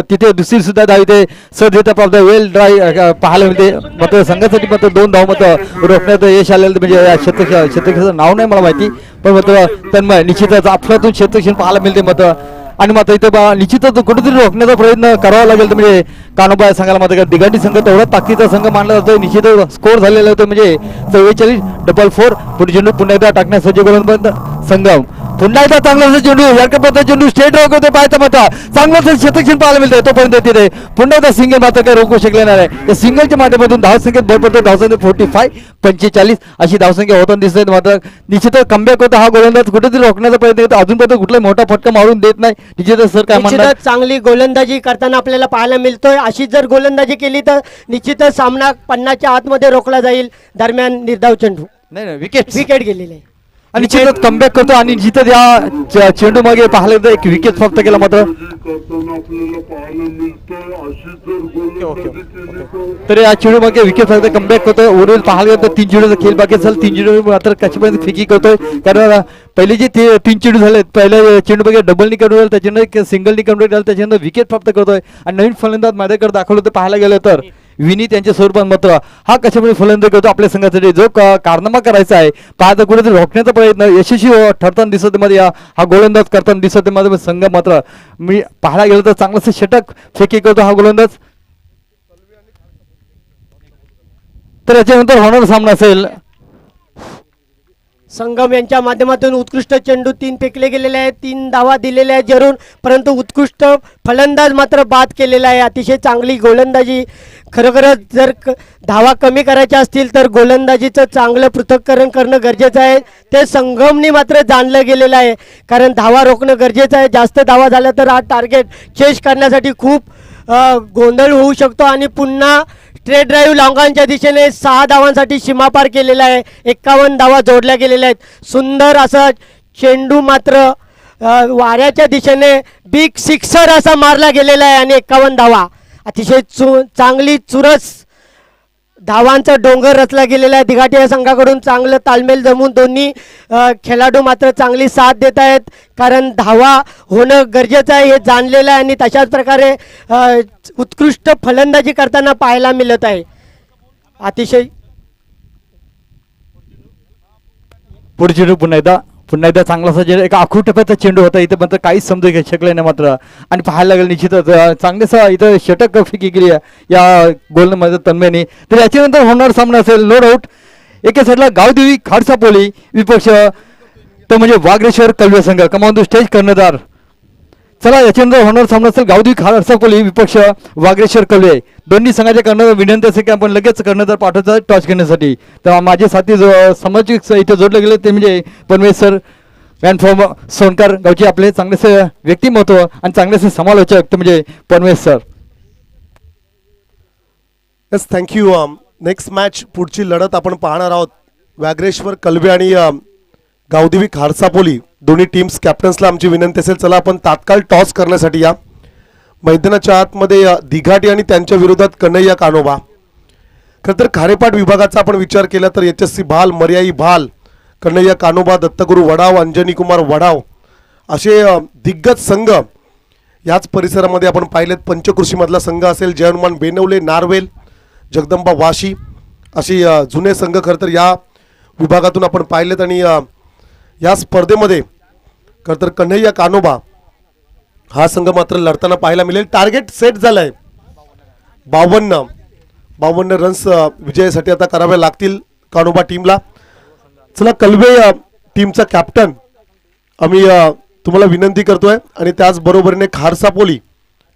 तिथे दुसरी सुद्धा धाव इथे सर देता प्राप्त वेल ट्राय पाहायला मिळते. मात्र संघासाठी मात्र 2 धाव मत रोखण्यात यश आलेलं म्हणजे या क्षेत्रक्षणाचं नाव नाही मला माहिती, पण मात्र तन्मय निश्चितच अफलातून क्षेत्रक्षण पाहायला मिळते मात्र. आणि मात्र इथे निश्चितच कुठेतरी रोखण्याचा प्रयत्न करावा लागेल. तर म्हणजे कान्होबा संघाला मात्र दिघाटी संघ तेवढा ताकदीचा संघ मानला जातो. निश्चितच स्कोर झालेला होतं म्हणजे 44-4. पुढे चेंडू पुन्हा एकदा टाकण्यास सज्ज करून संगम पुन्हा एकदा चांगला चेंडू या चेंडू स्टेट रॉक होते पाहायचा मात्र चांगलं क्षेत्रक्षण पाहायला मिळतंय. तोपर्यंत तिथे पुन्हा एकदा सिंगल मात्र काही रोखू शकले नाही. या सिंगलच्या माध्यमातून धावसंख्येत भर पडतो. धावसंख्या 45-45 अशी धावसंख्या होताना दिसत. मात्र निश्चितच कमबॅक होता हा गोलंदाज कुठेतरी रोखण्याचा प्रयत्न करतो. अजूनपर्यंत कुठलाही मोठा फटका मारून देत नाही. निश्चितच सर काय म्हणतात, निश्चितच चांगली गोलंदाजी करताना आपल्याला पाहायला मिळतोय. अशी जर गोलंदाजी केली तर निश्चितच सामना 50च्या आतमध्ये रोखला जाईल. दरम्यान निर्धाव चेंडू, नाही विकेट गेलेले आहे. आणि निश्चितच कमबॅक करतो आणि जिथं या चेंडू मागे पाहायला तर एक विकेट फक्त केला मात्र. तर या चेंडू मागे विकेट फक्त कमबॅक करतोय. उर्वरित पाहायला गेलं तर 3 चेंडूचा खेळ बाकी असेल. 3 चेंडू मात्र कशापर्यंत फेकी करतोय, कारण पहिले जे 3 चेंडू झाले पहिल्या चेंडू मागे डबलनी करून राहिलं, त्याच्यानंतर सिंगलनी करून राहिलं, त्याच्यानंतर विकेट प्राप्त करतोय. आणि नवीन फलंदाज माझ्याकडे दाखवलं तर पाहायला गेलं तर विनीत यांच्या स्वरूपात मात्र हा कशामुळे फलंदाजी करतो आपल्या संघासाठी जो कारनामा करायचा आहे पाहता कुठेतरी रोखण्याचा प्रयत्न यशस्वी ठरताना दिसत मध्ये हा गोलंदाज करताना दिसत मध्ये संघ मात्र मी पाहायला गेलं तर चांगलंसं षटक फेकी करतो हा गोलंदाज. तर याच्यानंतर होणारा सामना असेल संगम यांच्या माध्यमातून उत्कृष्ट चेंडू 3 फेकले गेलेले आहेत. 3 धावा दिलेल्या आहेत जरूर, परंतु उत्कृष्ट फलंदाज मात्र बाद केलेला आहे. अतिशय चांगली गोलंदाजी. खरोखरच जर धावा कमी करायच्या असतील तर गोलंदाजीचं चांगलं पृथक्करण करणं गरजेचं आहे. ते संगमने मात्र जाणलं गेलेलं आहे, कारण धावा रोखणं गरजेचं आहे. जास्त धावा झाल्या तर हा टार्गेट चेस करण्यासाठी खूप गोंधळ होऊ शकतो आणि पुन्हा स्ट्रेट ड्राईव्ह लॉंगांच्या दिशेने 6 धावांसाठी सीमा पार केलेला आहे. 51 धावा जोडल्या गेलेल्या आहेत. सुंदर असा चेंडू मात्र वाऱ्याच्या दिशेने बिग सिक्सर असा मारला गेलेला आहे आणि 51 धावा. अतिशय चांगली चुरस धावांचा डोंगर रचला गेलेला आहे. दिघाटी या संघाकडून चांगलं तालमेल जमून दोन्ही खेळाडू मात्र चांगली साथ देत आहेत, कारण धावा होणं गरजेचं आहे हे जाणलेलं आहे आणि तशाच प्रकारे उत्कृष्ट फलंदाजी करताना पाहायला मिळत आहे. अतिशय पुढे चेंडू पुन्हा एकदा चांगलासा एक आखूड टप्प्याचा चेंडू होता. इथे मात्र काहीच समजू शकले नाही मात्र. आणि पाहायला लागेल निश्चितच चांगलेसा इथं षटक फेकी केली या गोलमध्ये तन्मयने. तर याच्यानंतर होणार सामना असेल नो डाऊट. एका साईडला गावदेवी खाडसापोली विपक्ष तो म्हणजे वागरेश्वर कलवे संघ कमावून स्टेज कर्णधार. चला याच्यानंतर होणार सामना असेल गावदेवी खाडसापोली विपक्ष वागरेश्वर कलवे. दोन्ही संघाच्या कर्णधार विनंती असेल की आपण लगेच कर्णधार पाठवतो टॉस घेण्यासाठी. तर माझे साथी सामाजिक इथे जोडले गेले ते म्हणजे Panvesh sir, man from Sonkar गावचे आपले चांगलेसे व्यक्तिमत्व आणि चांगलेसे समालोचक ते म्हणजे Panvesh sir. Yes, thank you. Next match पुढची लढत आपण पाहणार आहोत वागरेश्वर कलवे आणि गावदेवी खारसापोली दोन्ही टीम्स कॅप्टन्सला आमची विनंती असेल चला आपण तात्काळ टॉस करण्यासाठी या. मैदानाच्या आतमध्ये दिघाटी आणि त्यांच्या विरोधात कन्हैया कान्होबा. खरं तर खारेपाट विभागाचा आपण विचार केला तर HSC भाल, मर्याई भाल, कन्हैया कानोबा, दत्तगुरू वडाव, अंजनी कुमार वडाव असे दिग्गज संघ याच परिसरामध्ये आपण पाहिलेत. पंचकृषीमधला संघ असेल, जय हनुमान बेनवले, नारवेल, जगदंबा वाशी अशी जुने संघ खरं तर या विभागातून आपण पाहिलेत. आणि या स्पर्धेमध्ये खरं तर कन्हैया कानोबा हा संघ मात्र लढताना पाहायला मिळेल. टार्गेट सेट झालं आहे 52 रन्स विजयासाठी आता करावे लागतील कानोबा टीमला. चला कलवे टीमचा कॅप्टन आम्ही तुम्हाला विनंती करतोय आणि त्याचबरोबरीने खारसापोली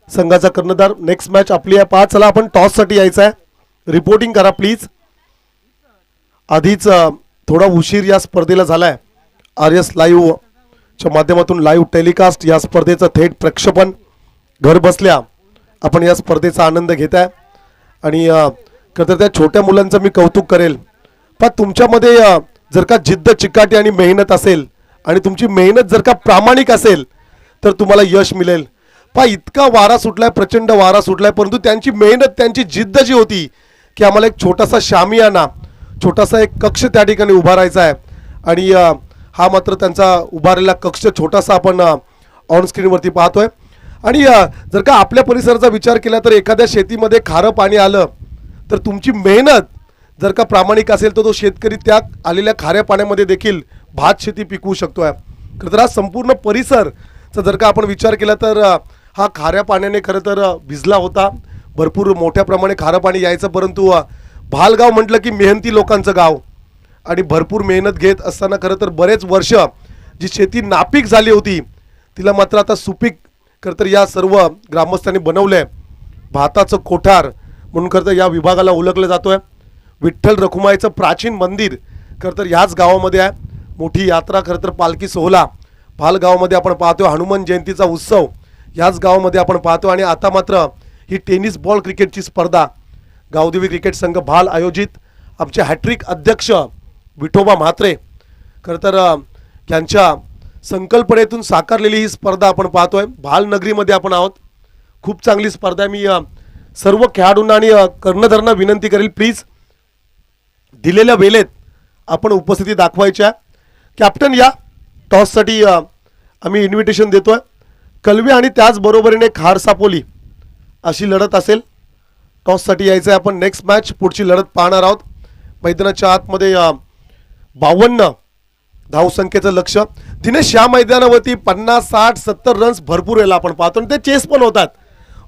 संघाचा कर्णधार नेक्स्ट मॅच आपली आहे. पहा चला आपण टॉससाठी यायचं आहे. रिपोर्टिंग करा प्लीज. आधीच थोडा उशीर या स्पर्धेला झालाय. RS लाईव्हच्या माध्यमातून लाईव्ह टेलिकास्ट या स्पर्धेचं थेट प्रक्षेपण घर बसल्या आपण या स्पर्धेचा आनंद घेताय. आणि खरं तर त्या छोट्या मुलांचं मी कौतुक करेल. पण तुमच्यामध्ये जर का जिद्द, चिकाटी आणि मेहनत असेल आणि तुमची मेहनत जर का प्रामाणिक असेल तर तुम्हाला यश मिळेल. पहा इतका वारा सुटलाय, प्रचंड वारा सुटलाय, परंतु त्यांची मेहनत, त्यांची जिद्द जी होती की आम्हाला एक छोटासा शामियाना, छोटासा एक कक्ष त्या ठिकाणी उभारायचा आहे. आणि हा मात्र त्यांचा उभारलेला कक्ष छोटासा आपण ऑन स्क्रीनवरती पाहतोय. आणि जर का आपल्या परिसराचा विचार केला तर एखाद्या शेतीमध्ये खारं पाणी आलं तर तुमची मेहनत जर का प्रामाणिक असेल तर तो शेतकरी त्या आलेल्या खाऱ्या पाण्यामध्ये देखील भात शेती पिकवू शकतो आहे. खरं तर हा संपूर्ण परिसरचा जर का आपण विचार केला तर हा खाऱ्या पाण्याने खरं तर भिजला होता. भरपूर मोठ्या प्रमाणे खारं पाणी यायचं, परंतु भालगाव म्हटलं की मेहनती लोकांचं गाव आणि भरपूर मेहनत घेत असताना खरं तर बरेच वर्ष जी शेती नापीक झाली होती तिला मात्र आता सुपीक खरं तर या सर्व ग्रामस्थांनी बनवलं आहे. भाताचं कोठार म्हणून खरं तर या विभागाला ओळखलं जातो आहे. विठ्ठल रखुमाईचं प्राचीन मंदिर खरं तर ह्याच गावामध्ये आहे. मोठी यात्रा खरं तर पालखी सोहळा भालगावामध्ये आपण पाहतो. हनुमान जयंतीचा उत्सव ह्याच गावामध्ये आपण पाहतो. आणि आता मात्र ही टेनिस बॉल क्रिकेटची स्पर्धा गावदेवी क्रिकेट संघ भाल आयोजित आमचे हॅट्रिक अध्यक्ष विठोबा म्हात्रे खरं तर यांच्या संकल्पनेतून साकारलेली ही स्पर्धा आपण पाहतोय. भाल नगरीमध्ये आपण आहोत. खूप चांगली स्पर्धा आहे. मी सर्व खेळाडूंना आणि कर्णधारांना विनंती करेल प्लीज दिलेल्या वेळेत आपण उपस्थिती दाखवायच्या. कॅप्टन या टॉससाठी आम्ही इन्व्हिटेशन देतोय. कलवे आणि त्याचबरोबरीने खारसापोली अशी लढत असेल. टॉससाठी यायचं आहे आपण. नेक्स्ट मॅच पुढची लढत पाहणार आहोत. मैदानाच्या आतमध्ये 52 धावसंख्येचं लक्ष. दिनेश या मैदानावरती 50, 60, 70 रन्स भरपूर यायला आपण पाहतो आणि ते चेस पण होतात.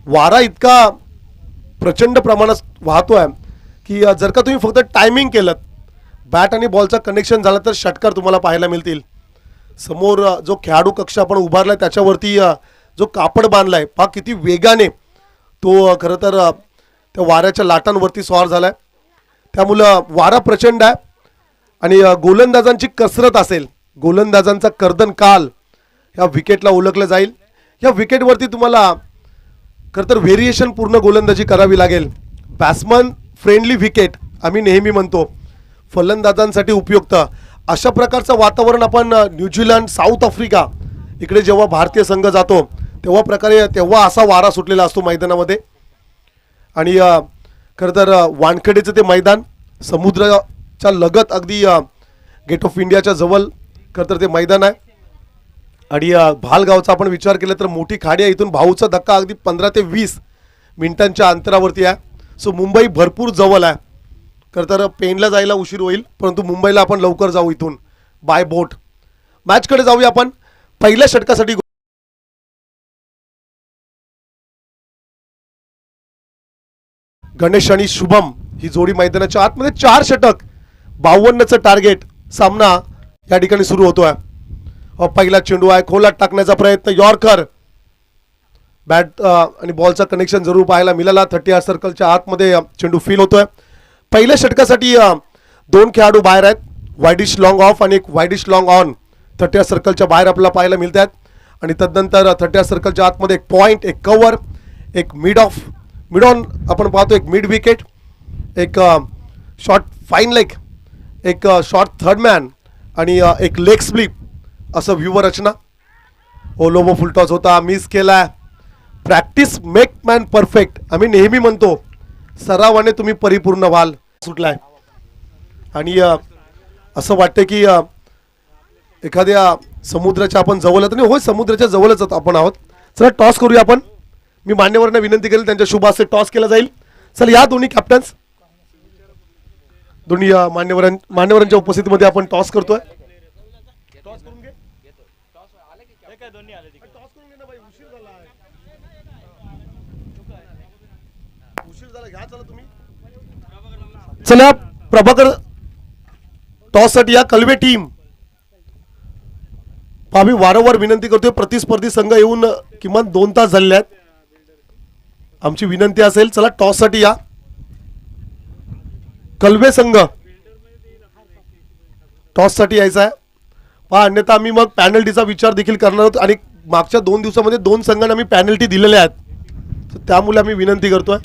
वारा इतका प्रचंड प्रमाणात वाहतोय की जर का तुम्ही फक्त टायमिंग केलं, बॅट आणि बॉलचा कनेक्शन झालं तर षटकार तुम्हाला पाहायला मिळतील. समोर जो खेळाडू कक्ष आपण उभारलाय त्याच्यावरती जो कापड बांधलाय पहा किती वेगाने तो खरं तर त्या वाऱ्याच्या लाटांवरती स्वार झालाय. त्यामुळं वारा प्रचंड आहे. आणि गोलंदाजांची कसरत असेल, गोलंदाजांचा कर्दन काल ह्या विकेटला ओळखलं जाईल. या विकेटवरती तुम्हाला खरं तर व्हेरिएशन पूर्ण गोलंदाजी करावी लागेल. बॅट्समन फ्रेंडली विकेट आम्ही नेहमी म्हणतो, फलंदाजांसाठी उपयुक्त अशा प्रकारचं वातावरण आपण न्यूझीलंड, साऊथ आफ्रिका इकडे जेव्हा भारतीय संघ जातो तेव्हा असा वारा सुटलेला असतो मैदानामध्ये. आणि खरं तर वानखेडेचं ते मैदान समुद्राच्या लगत अगदी गेट ऑफ इंडियाच्या जवळ खरं तर ते मैदान आहे. आणि भालगावचा आपण विचार केला तर मोठी खाडी आहे. इथून भाऊचा धक्का अगदी 15 ते 20 मिनिटांच्या अंतरावरती आहे. सो मुंबई भरपूर जवळ आहे. खरं तर पेनला जायला उशीर होईल, परंतु मुंबईला आपण लवकर जाऊ इथून बाय बोट. मॅचकडे जाऊया आपण. पहिल्या षटकासाठी गणेश आणि शुभम ही जोडी मैदानाच्या आतमध्ये 4 षटक 52चं टार्गेट सामना या ठिकाणी सुरू होतोय. पहिला चेंडू आहे, खोलात टाकण्याचा प्रयत्न, यॉर्कर. बॅट आणि बॉलचा कनेक्शन जरूर पाहायला मिळाला. 30 सर्कलच्या आतमध्ये चेंडू फील होतोय. पहिल्या षटकासाठी 2 खेळाडू बाहेर आहेत. वायडिश लॉंग ऑफ आणि एक वायडिश लॉंग ऑन 30 सर्कलच्या बाहेर आपल्याला पाहायला मिळत आहेत. आणि तदनंतर 30 सर्कलच्या आतमध्ये एक पॉईंट, एक कव्हर, एक मिड ऑन आपण पाहतो, एक मिड विकेट, एक शॉर्ट फाईन लेग, एक शॉर्ट थर्ड मॅन आणि एक लेग स्लिप असं व्यूवरचना. लोबो फुलटॉस होता, मिस केला. प्रॅक्टिस मेक मॅन परफेक्ट आम्ही नेहमी म्हणतो. सरावाने तुम्ही परिपूर्ण व्हाल. सुटलाय आणि असं वाटतं की एखाद्या समुद्राच्या आपण जवळ तर नाही, होय समुद्राच्या जवळच आपण आहोत. चला टॉस करूया आपण. मी मान्यवरांना विनंती केली त्यांच्या शुभ हस्ते टॉस केला जाईल. चला या दोन्ही कॅप्टन्स, दोन्ही मान्यवरांच्या उपस्थितीमध्ये आपण टॉस करतोय. चला प्रभाकर टॉस साठी या. कलवे टीम, आम्ही वारंवार विनंती करतोय, प्रतिस्पर्धी संघ येऊन किमान 2 तास झालेले आहेत. आमची विनंती असेल, चला टॉस साठी या. कलवे संघ टॉस साठी यायचा आहे पहा, अन्यथा आम्ही मग पॅनल्टीचा विचार देखील करणार आहोत. आणि मागच्या 2 दिवसामध्ये 2 संघांना आम्ही पॅनल्टी दिलेल्या आहेत, त्यामुळे आम्ही विनंती करतोय.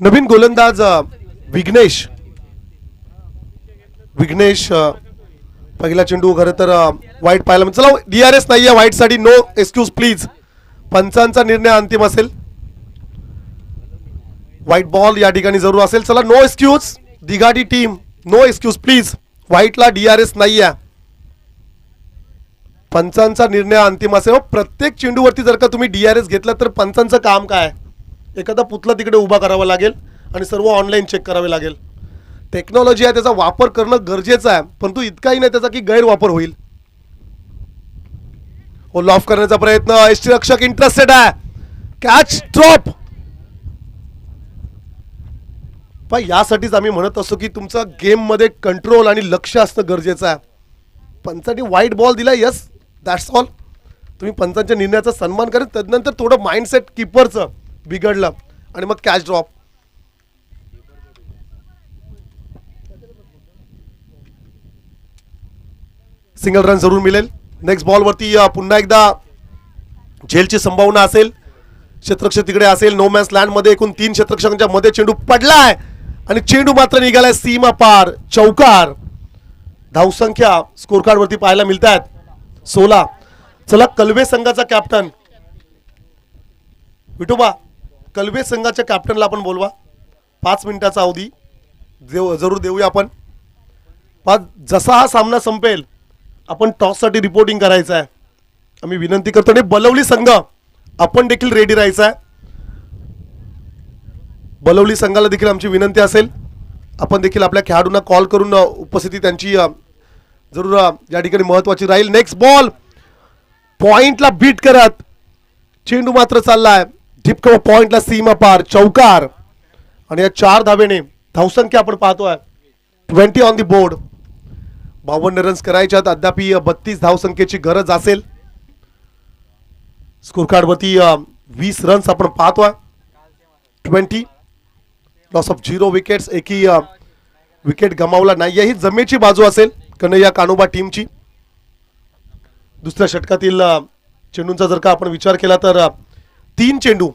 नवीन गोलंदाज विघ्नेश पहिला चेंडू खरं तर वाईट पाहायला. चला DRS नाही आहे वाईट साठी, नो एक्सक्यूज प्लीज. पंचांचा निर्णय अंतिम असेल. व्हाईट बॉल या ठिकाणी जरूर असेल. चला नो एक्सक्यूज, दिघाटी टीम नो एक्सक्यूज प्लीज. व्हाईटला DRS नाही आहे. पंचांचा निर्णय अंतिम असेल. प्रत्येक चेंडूवरती जर का तुम्ही DRS घेतला तर पंचांचं काम काय? एखादा पुतला तिकडे उभा करावा लागेल आणि सर्व ऑनलाईन चेक करावे लागेल. टेक्नॉलॉजी आहे, त्याचा वापर करणं गरजेचं आहे, परंतु इतकाही नाही त्याचा की गैरवापर होईल. होल ऑफ करण्याचा प्रयत्न, यष्टीरक्षक इंटरेस्टेड आहे. Catch drop. पण यासाठीच आम्ही म्हणत असतो की तुमचा गेम मध्ये कंट्रोल आणि लक्ष असणं गरजेचं आहे. पंचांनी वाईट बॉल दिला, यस दॅट्स ऑल. तुम्ही पंचांच्या निर्णयाचा सन्मान करा. तदनंतर थोडं माइंडसेट कीपरचं बिघडलं आणि मग कॅच ड्रॉप. सिंगल रन जरूर मिळेल. नेक्स्ट बॉल वरती पुन्हा एकदा झेलची संभावना असेल. क्षेत्ररक्षक तिकडे असेल. नो मॅन्स लँड मध्ये एकूण 3 क्षेत्ररक्षकांच्या मध्ये चेंडू पडलाय आणि चेंडू मात्र निघालाय सीमा पार. चौकार. धावसंख्या स्कोर कार्ड वरती पाहायला मिळत आहेत 16. चला कलवे संघाचा कॅप्टन विठोबा, कलवे संघाच्या कॅप्टनला आपण बोलवा. 5 मिनिटाचा अवधी जरूर देऊया आपण. जसा हा सामना संपेल आपण टॉस साठी रिपोर्टिंग करायचं आहे. आम्ही विनंती करतो. आणि बलवली संघ आपण देखील रेडी राहायचं आहे. बलवली संघाला देखील आमची विनंती असेल, आपण देखील आपल्या खेळाडूंना कॉल करून उपस्थिती त्यांची जरूर या ठिकाणी महत्वाची राहील. नेक्स्ट बॉल पॉइंटला बीट करत चेंडू मात्र चाललाय डिपको पॉइंटला सीमा पार. चौकार. आणि या 4 धावेने धावसंख्या आपण पाहतोय 20 ऑन द बोर्ड. 52 रन्स करायच्यात. अद्याप 32 धावसंख्येची गरज असेल. स्कोर कार्ड वरती 20 रन्स आपण पाहतोय. 20 लॉस ऑफ 0 विकेट्स. एकही विकेट गमावला नाही. ही जमेची बाजू असेल कन्हैया कानोबा टीमची. दुसऱ्या षटकातील चेंडूंचा जर का आपण विचार केला तर 3 चेंडू,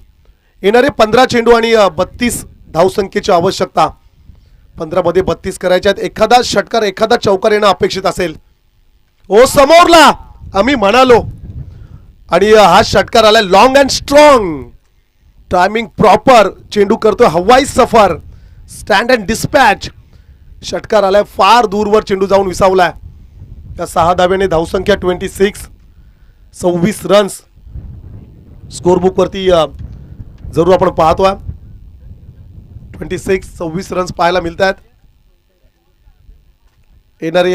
येणारे 15 चेंडू आणि 32 धावसंख्येची आवश्यकता. 15 मध्ये 32 करायच्यात. एखादा षटकार, एखादा चौकार येणं अपेक्षित असेल. ओ समोरला आम्ही म्हणालो. आणि हा षटकार आलाय long and strong. Timing proper. चेंडू करतोय हवाई सफर. Stand and dispatch. षटकार आलाय फार दूरवर चेंडू जाऊन विसावलाय. या 6 धाब्याने धावसंख्या 26. 26 रन्स स्कोरबुक वरती जरूर आपण पाहतोय. 26 रन्स पाहायला मिळत आहेत. येणारे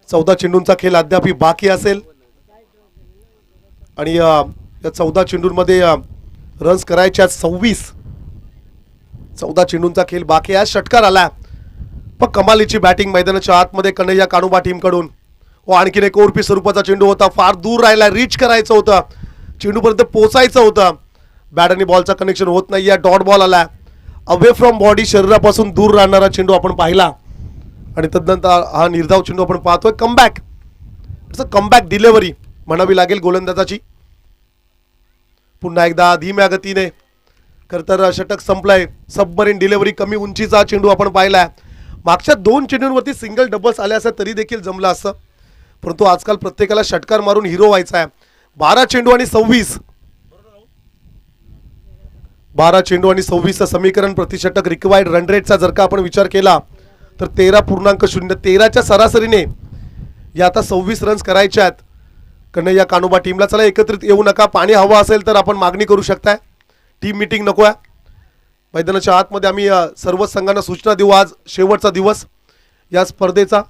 14 चेंडूंचा खेळ अद्याप बाकी असेल. आणि या 14 चेंडूंमध्ये रन्स करायच्या 26. 14 चेंडूंचा खेळ बाकी आहे. षटकार आला. पण कमालीची बॅटिंग मैदानाच्या आतमध्ये कन्हैया कानोबा टीमकडून. व आणखीन एक ओरपी स्वरूपाचा चेंडू होता. फार दूर राहिला. रीच करायचं होतं. चेंडूपर्यंत पोचायचं होतं. बॅट आणि बॉलचा कनेक्शन होत नाही. डॉट बॉल आला. अवे फ्रॉम बॉडी, शरीरापासून दूर राहणारा चेंडू आपण पाहिला. आणि तदनंतर हा निर्धाव चेंडू आपण पाहतोय. Comeback, it's a comeback delivery म्हणावी लागेल गोलंदाजाची. पुन्हा एकदा धीम्या गतीने खरं तर षटक संपलंय. सबमरीन डिलिव्हरी, कमी उंचीचा चेंडू आपण पाहिलाय. मागच्या 2 चेंडूंवरती सिंगल डबल्स आले असं तरी देखील जमलं असतं, परंतु आजकाल प्रत्येकाला षटकार मारून हिरो व्हायचा आहे. 12 चेंडू आणि 26, 12 चेंडू आणि 26 समीकरण प्रतिषटक रिक्वायर्ड रन रेटचा जर का आपण विचार केला तर 13.0, 13च्या सरासरीने या आता 26 रन्स करायच्या आहेत कन्हैया कानोबा टीमला. चला एकत्रित येऊ नका, पाणी हवं असेल तर आपण मागणी करू शकताय. टीम मीटिंग नको आहे. मैदानाच्या आतमध्ये आम्ही सर्व संघांना सूचना देऊ. आज शेवटचा दिवस या स्पर्धेचा.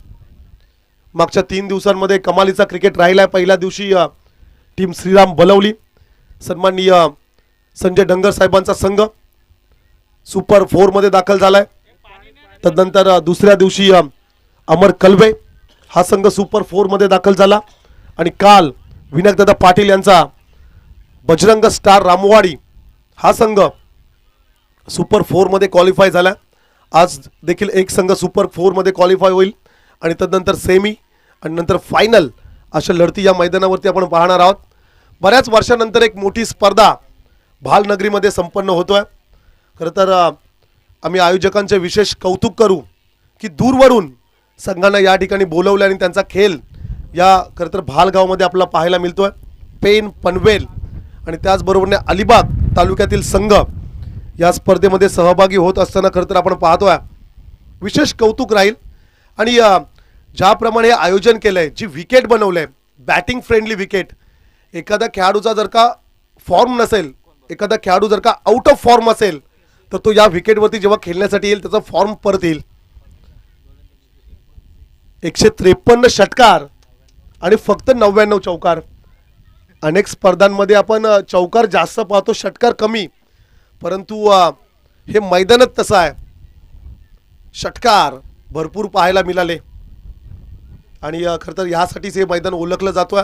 मागच्या 3 दिवसांमध्ये कमालीचा क्रिकेट राहिला आहे. पहिल्या दिवशी टीम श्रीराम बलवली, सन्माननीय संजय डंगर साहेबांचा संघ सुपर 4 मध्ये दाखल झालाय. तदनंतर दुसऱ्या दिवशी अमर कलवे हा संघ सुपर 4 मध्ये दाखल झाला. आणि काल विनायकदादा पाटील यांचा बजरंग स्टार रामवाडी हा संघ सुपर 4 मध्ये क्वालिफाय झाला. आज देखील एक संघ सुपर 4 मध्ये क्वालिफाय होईल आणि तदनंतर सेमी आणि नंतर फायनल अशा लढती या मैदानावरती आपण पाहणार आहोत. बऱ्याच वर्षानंतर एक मोठी स्पर्धा भालनगरीमध्ये संपन्न होतोय. खरं तर आम्ही आयोजकांचे विशेष कौतुक करू की दूरवरून संघांना या ठिकाणी बोलवले आणि त्यांचा खेळ या खरं तर भालगावमध्ये आपल्याला पाहायला मिळतोय. पेन, पनवेल आणि त्याचबरोबरने अलिबाग तालुक्यातील संघ या स्पर्धेमध्ये सहभागी होत असताना खरं तर आपण पाहतोय. विशेष कौतुक राहील. आणि ज्याप्रमाणे हे आयोजन केलं आहे, जी विकेट बनवलं आहे, बॅटिंग फ्रेंडली विकेट. एखादा खेळाडूचा जर का फॉर्म नसेल, एखादा खेळाडू जर का आउट ऑफ फॉर्म असेल तर तो या विकेटवरती जेव्हा खेळण्यासाठी येईल त्याचा फॉर्म परत येईल. 153 षटकार आणि फक्त 99 चौकार. अनेक स्पर्धांमध्ये आपण चौकार जास्त पाहतो, षटकार कमी, परंतु हे मैदानात तसं आहे. षटकार भरपूर पाहायला मिळाले आणि खरं तर ह्यासाठीच हे मैदान ओळखलं जातोय.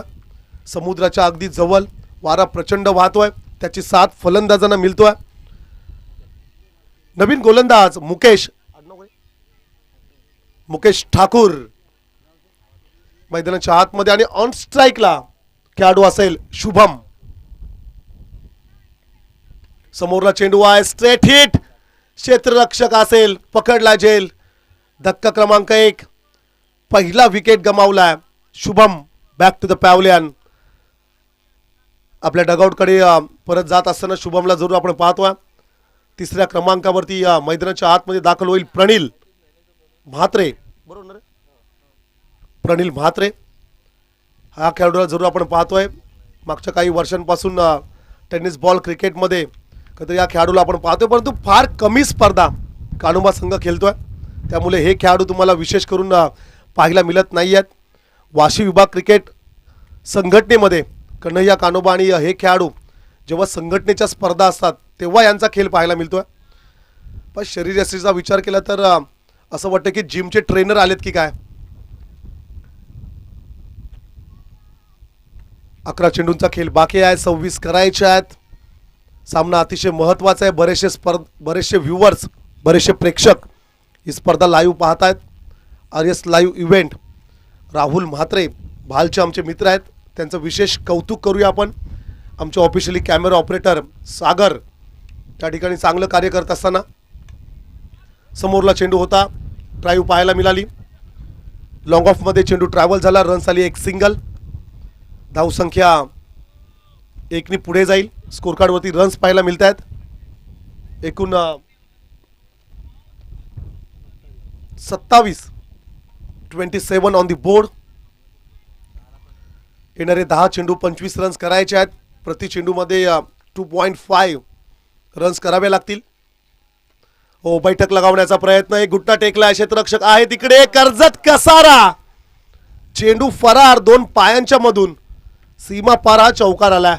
समुद्राच्या अगदी जवळ, वारा प्रचंड वाहतोय, त्याची साथ फलंदाजांना मिळतोय. नवीन गोलंदाज मुकेश ठाकूर मैदानाच्या आतमध्ये आणि ऑन स्ट्राईकला खेळाडू असेल शुभम. समोरला चेंडू आहे, स्ट्रेट हिट, क्षेत्ररक्षक असेल, पकडला जेल. धक्का क्रमांक 1, पहिला विकेट गमावलाय Shubham. Back to the pavilion. आपल्या डगआउटकडे परत जात असताना शुभमला जरूर आपण पाहतोय. 3ऱ्या क्रमांकावरती मैदानाच्या आतमध्ये दाखल होईल प्रणिल म्हात्रे. बरोबर, प्रणिल म्हात्रे हा खेळाडूला जरूर आपण पाहतोय. मागच्या काही वर्षांपासून टेनिस बॉल क्रिकेटमध्ये कधी या खेळाडूला आपण पाहतोय, परंतु फार कमी स्पर्धा कानोबा संघ खेळतोय, त्यामुळे हे खेळाडू तुम्हाला विशेष करून पाहायला मिळत नाही आहेत. वाशी विभाग क्रिकेट संघटनेमध्ये कन्हैया कानोबा आणि हे खेळाडू जेव्हा संघटनेच्या स्पर्धा असतात तेव्हा यांचा खेळ पाहायला मिळतोय. पण शरीरयष्टीचा विचार केला तर असं वाटतं की जिमचे ट्रेनर आलेत की काय. 11 चेंडूंचा खेळ बाकी आहे, 26 करायचे आहेत. सामना अतिशय महत्त्वाचा आहे. बरेचसे व्ह्युअर्स, बरेचसे प्रेक्षक ही स्पर्धा लाईव्ह पाहत आहेत. आर्यस लाईव्ह इव्हेंट राहुल म्हात्रे भालचे आमचे मित्र आहेत, त्यांचं विशेष कौतुक करूया आपण. आमचे ऑफिशियली कॅमेरा ऑपरेटर सागर त्या ठिकाणी चांगलं कार्य करत असताना समोरला चेंडू होता, ड्राईव्ह पाहायला मिळाली. लॉंग ऑफमध्ये चेंडू ट्रॅव्हल झाला, रन्स आली 1 सिंगल. धावसंख्या 1 ने पुढे जाईल. स्कोर कार्डवरती रन्स पाहायला मिळत आहेत. एकूण 27 ऑन दी बोर्ड. येणारे 10 चेंडू 25 रन्स करायचे आहेत. प्रति चेंडूमध्ये 2.5 रन्स करावे लागतील. हो, बैठक लगावण्याचा प्रयत्न, एक गुट्टा टेकला, क्षेत्ररक्षक आहे तिकडे, कर्जत कसारा, चेंडू फरार 2 पायांच्या मधून, सीमा पार हा चौकार आला.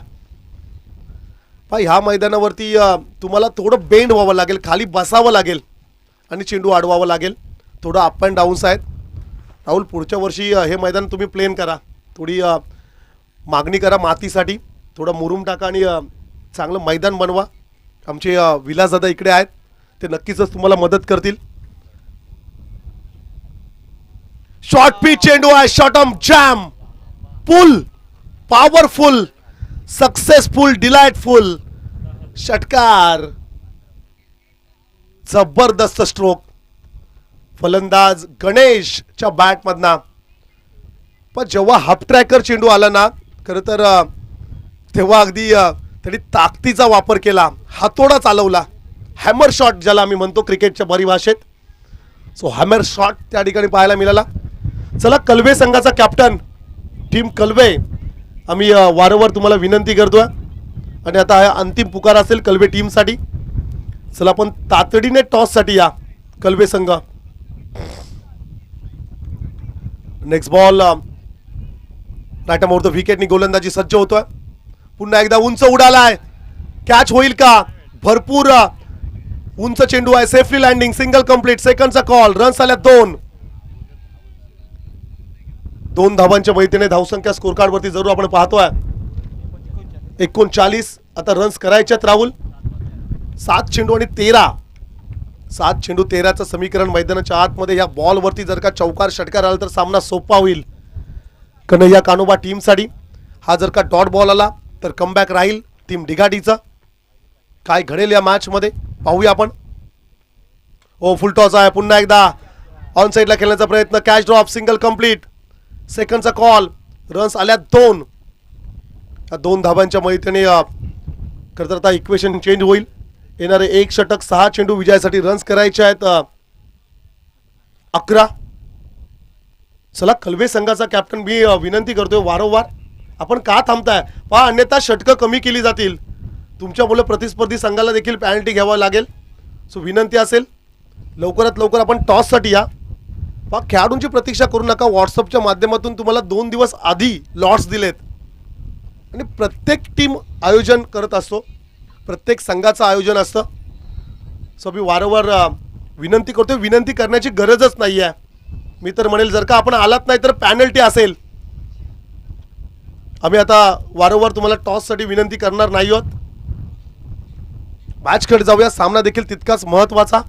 भाई ह्या मैदानावरती तुम्हाला थोडं बेंड व्हावं लागेल, खाली बसावं लागेल आणि चेंडू अडवावं लागेल. थोडं अप अँड डाऊन्स आहेत. राहुल, पुढच्या वर्षी हे मैदान तुम्ही प्लेन करा, थोडी मागणी करा मातीसाठी, थोडं मुरुम टाका आणि चांगलं मैदान बनवा. आमचे विलासदादा इकडे आहेत, ते नक्कीच तुम्हाला मदत करतील. शॉर्ट पिच चेंडू आहे, short on jam, pull, powerful, successful, delightful षटकार, जबरदस्त स्ट्रोक फलंदाज गणेशच्या बॅट मधना. पण जेव्हा हाफ ट्रॅकर चेंडू आला ना, खरं तर तेव्हा अगदी त्यांनी ताकदीचा वापर केला, हातोडा चालवला, हॅमर शॉट ज्याला आम्ही म्हणतो क्रिकेटच्या परिभाषेत. सो हॅमर शॉट त्या ठिकाणी पाहायला मिळाला. चला, कलवे संघाचा कॅप्टन टीम कलवे, आम्ही वारंवार तुम्हाला विनंती करतोय आणि आता हा अंतिम पुकार असेल कलवे टीमसाठी. चला आपण तातडीने टॉससाठी या कलवे संघ. Next ball right more the विकेटनी गोलंदाजी सज्ज होतोय. पुन्हा एकदा उंच उडालाय, कॅच होईल का? भरपूर उंच चेंडू आहे, सेफली लँडिंग, सिंगल कंप्लीट, सेकंडचा कॉल, रन्स आल्या 2. 2 धावांच्या मदतीने धावसंख्या स्कोर कार्ड वरती जरूर आपण पाहतोय 39. आता रन्स करायच्यात राहुल. 7 चेंडू आणि 13, 7 चेंडू 13चं समीकरण मैदानाच्या आतमध्ये. या बॉल वरती जर का चौकार षटकार आला तर सामना सोपा होईल कन्हैया कानोबा टीमसाठी. हा जर का डॉट बॉल आला तर कमबॅक राहील टीम डिघाटीचा. काय घडेल या मॅच मध्ये पाहूया आपण. ओ, फुल टॉस आहे, पुन्हा एकदा ऑन साइडला खेळण्याचा प्रयत्न, कॅच ड्रॉप, सिंगल कंप्लीट, सेकंडचा कॉल, रन्स आल्या 2. 2 धावांच्या मदतीने खरं तर आता इक्वेशन चेंज होईल. येणारे 1 षटक 6 चेंडू विजयासाठी रन्स करायचे आहेत 11. चला, कलवे संघाचा कॅप्टन मी विनंती करतोय वारंवार, आपण का थांबताय? पहा, अन्यथा षटकं कमी केली जातील, तुमच्यामुळे प्रतिस्पर्धी संघाला देखील पॅनल्टी घ्यावा लागेल. सो विनंती असेल लवकरात लवकर आपण टॉससाठी या. पहा, खेळाडूंची प्रतीक्षा करू नका. व्हॉट्सअपच्या माध्यमातून तुम्हाला 2 दिवस आधी लॉट्स दिलेत आणि प्रत्येक टीम आयोजन करत असतो, प्रत्येक संघाचं आयोजन असतं. सो मी वारंवार विनंती करतोय, विनंती करण्याची गरजच नाही आहे. मी तर म्हणेल जर का आपण आलात नाही तर पॅनल्टी असेल. आम्ही आता वारंवार तुम्हाला टॉससाठी विनंती करणार नाही आहोत. मॅचकडे जाऊया. सामना देखील तितकाच महत्त्वाचा.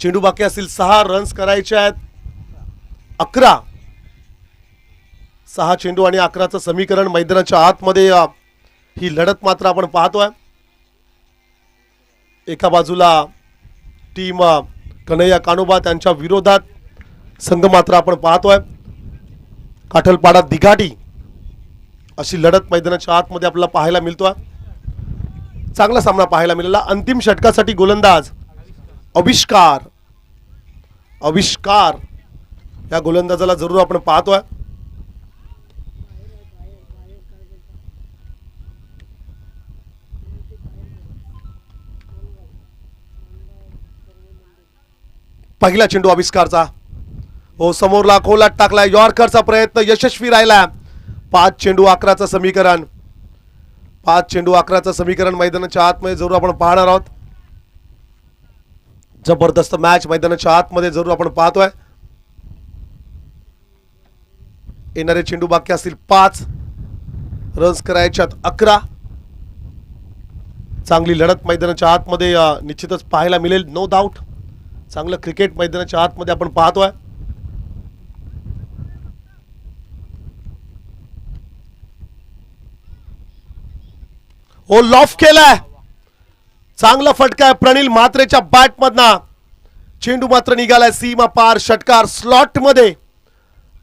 चेंडू बाकी असतील 6, रन्स करायचे आहेत 11. 6 चेंडू आणि 11चं समीकरण मैदानाच्या आतमध्ये. ही लढत मात्र आपण पाहतोय. एका बाजूला टीम कन्हैया कानोबा, त्यांच्या विरोधात संघ मात्र आपण पाहतोय काठलपाडा दिघाटी. अशी लढत मैदानाच्या आतमध्ये आपल्याला पाहायला मिळतोय. चांगला सामना पाहायला मिळाला. अंतिम षटकासाठी गोलंदाज अविष्कार, अविष्कार या गोलंदाजाला जरूर आपण पाहतोय. पहिला चेंडू आविष्कारचा, हो, समोरला खोलात टाकला, यॉर्करचा प्रयत्न यशस्वी राहिला. 5 चेंडू 11चं समीकरण, 5 चेंडू 11चं समीकरण मैदानाच्या आतमध्ये जरूर आपण पाहणार आहोत. जबरदस्त मॅच मैदानाच्या आतमध्ये जरूर आपण पाहतोय. येणारे चेंडू बाकी असतील 5, रन्स करायच्यात 11. चांगली लढत मैदानाच्या आतमध्ये निश्चितच पाहायला मिळेल, नो डाऊट. चांगलं क्रिकेट मैदानाच्या आतमध्ये आपण पाहतोय. हो, लॉफ केलाय, चांगला फटका आहे प्रणिल म्हात्रेच्या बॅट मधना. चेंडू मात्र निघालाय सीमा पार, षटकार स्लॉट मध्ये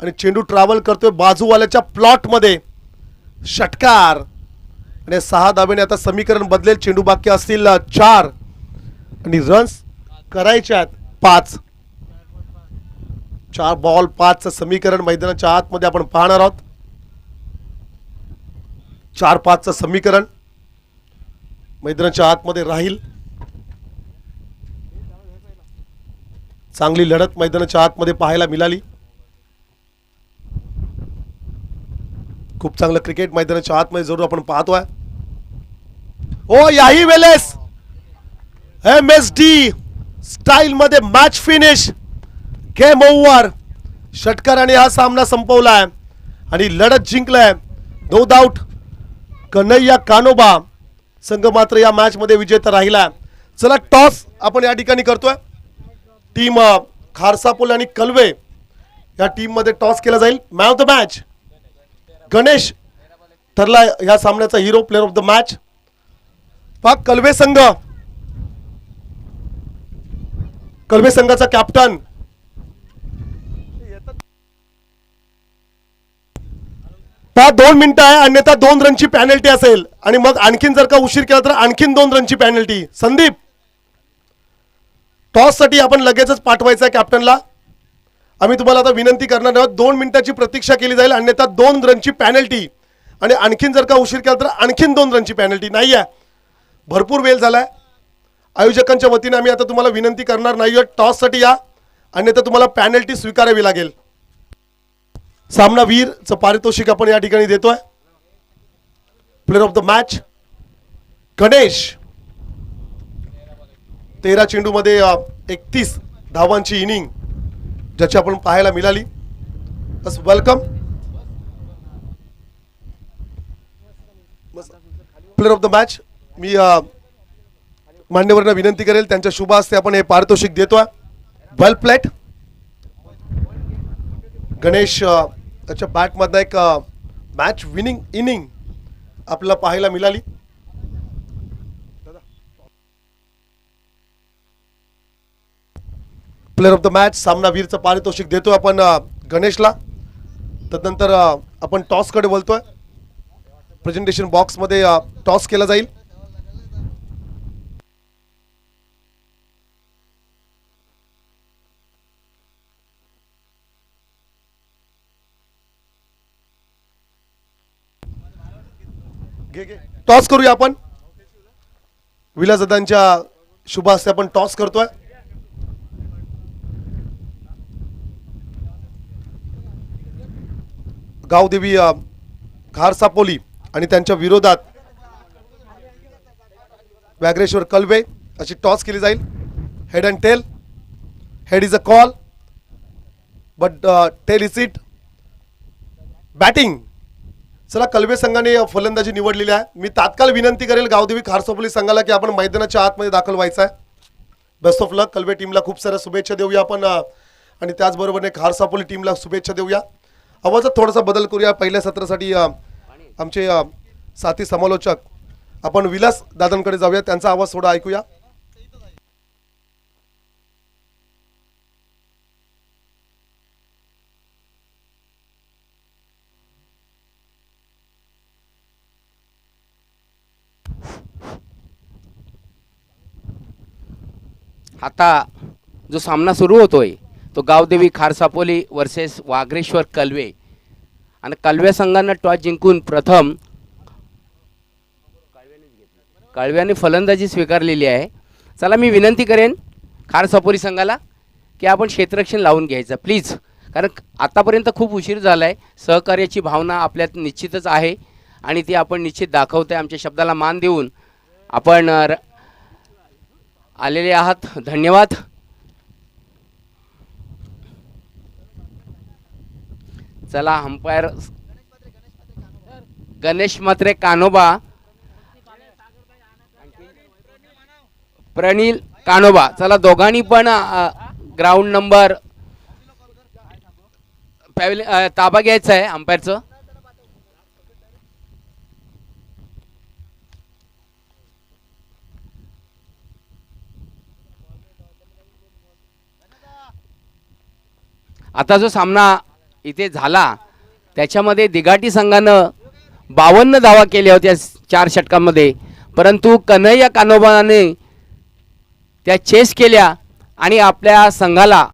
आणि चेंडू ट्रॅव्हल करतोय बाजूवाल्याच्या प्लॉट मध्ये. षटकार आणि 6 धाब्याने आता समीकरण बदलेल. चेंडू बाकी असतील 4 आणि रन्स करायचे आहेत 5. 4 बॉल 5चं समीकरण मैदानाच्या आतमध्ये आपण पाहणार आहोत. 4-5चं समीकरण मैदानाच्या आतमध्ये राहील. चांगली लढत मैदानाच्या आतमध्ये पाहायला मिळाली. खूप चांगलं क्रिकेट मैदानाच्या आतमध्ये जरूर आपण पाहतोय. ओ, याही वेळेस MSD स्टाईल मध्ये मॅच फिनिश, गेम ओव्हर. षटकाराने हा सामना संपवलाय आणि लढत जिंकलाय. नो डाऊट कन्हैया कानोबा संघ मात्र या मॅच मध्ये विजेता राहिला. चला, टॉस आपण या ठिकाणी करतोय. टीम खारसापोल आणि कलवे या टीम मध्ये टॉस केला जाईल. Man of the match Ganesh ठरला या सामन्याचा hero, player of the match. पाक कलवे संघ, कलवे संघाचा कॅप्टन पहा 2 मिनिटं आहे, अन्यथा 2 रनची पॅनल्टी असेल आणि मग आणखीन जर का उशीर केला तर आणखीन 2 रनची पॅनल्टी. संदीप टॉस साठी आपण लगेचच पाठवायचं आहे कॅप्टनला. आम्ही तुम्हाला आता विनंती करणार आहोत 2 मिनिटाची प्रतीक्षा केली जाईल, अन्यथा 2 रनची पॅनल्टी आणि आणखीन जर का उशीर केला तर आणखीन 2 रनची पॅनल्टी. नाही आहे, भरपूर वेळ झालाय. आयोजकांच्या वतीने आम्ही आता तुम्हाला विनंती करणार नाही आहोत, टॉस साठी या, अन्यथा तुम्हाला पॅनल्टी स्वीकारावी लागेल. सामनावीरचं पारितोषिक आपण या ठिकाणी देतोय. Player of the match Ganesh. 13 चेंडूमध्ये 31 धावांची इनिंग ज्याची आपण पाहायला मिळाली. बस welcome. Player of the match मी मान्यवरांना विनंती करेल त्यांच्या शुभ हस्ते आपण हे पारितोषिक देतोय. वेल प्लेट. गणेश त्याच्या बॅटमधनं एक मॅच विनिंग इनिंग आपल्याला पाहायला मिळाली. प्लेअर ऑफ द मॅच सामनावीरचं पारितोषिक देतोय आपण गणेशला. तदनंतर आपण टॉसकडे बोलतोय. प्रेझेंटेशन बॉक्समध्ये टॉस केला जाईल. टॉस करूया आपण. विलासदादांच्या शुभ हस्ते आपण टॉस करतोय. गावदेवी खारसापोली आणि त्यांच्या विरोधात व्याघ्रेश्वर कलवे अशी टॉस केली जाईल. Head and tail. Head is a call but tail is it. Batting. चला कलवे संघाने फलंदाजी निवडलेली आहे. मी तात्काळ विनंती करेल गावदेवी खारसापोली संघाला की आपण मैदानाच्या आतमध्ये दाखल व्हायचं आहे. बेस्ट ऑफ लक. कलवे टीमला खूप साऱ्या शुभेच्छा देऊया आपण आणि त्याचबरोबरने खारसापोली टीमला शुभेच्छा देऊया. आवाजात थोडासा बदल करूया. पहिल्या सत्रासाठी आमचे साथी समालोचक आपण विलास दादांकडे जाऊया, त्यांचा आवाज थोडा ऐकूया. आता जो सामना सुरू होतोय तो गावदेवी खारसापोली वर्सेस वाघरेश्वर कलवे आणि कलवे संघानं टॉस जिंकून प्रथम कळव्याने फलंदाजी स्वीकारलेली आहे. चला मी विनंती करेन खारसापोली संघाला की आपण क्षेत्ररक्षण लावून घ्यायचं प्लीज, कारण आतापर्यंत खूप उशीर झाला आहे. सहकार्याची भावना आपल्यात निश्चितच आहे आणि ती आपण निश्चित दाखवते. आमच्या शब्दाला मान देऊन आपण आलेले आहात. धन्यवाद. चला अंपायर गणेश म्हात्रे कानोबा, प्रणील कानोबा. चला दोघांनी पण ग्राउंड नंबर ताबा घ्यायचा आहे अंपायरचं. आता जो सामना इथे झाला त्याच्यामध्ये दिघाटी संघानं 52 धावा केल्या होत्या 4 षटकांमध्ये, परंतु कन्हैया कानोबाने त्या चेस केल्या आणि आपल्या संघाला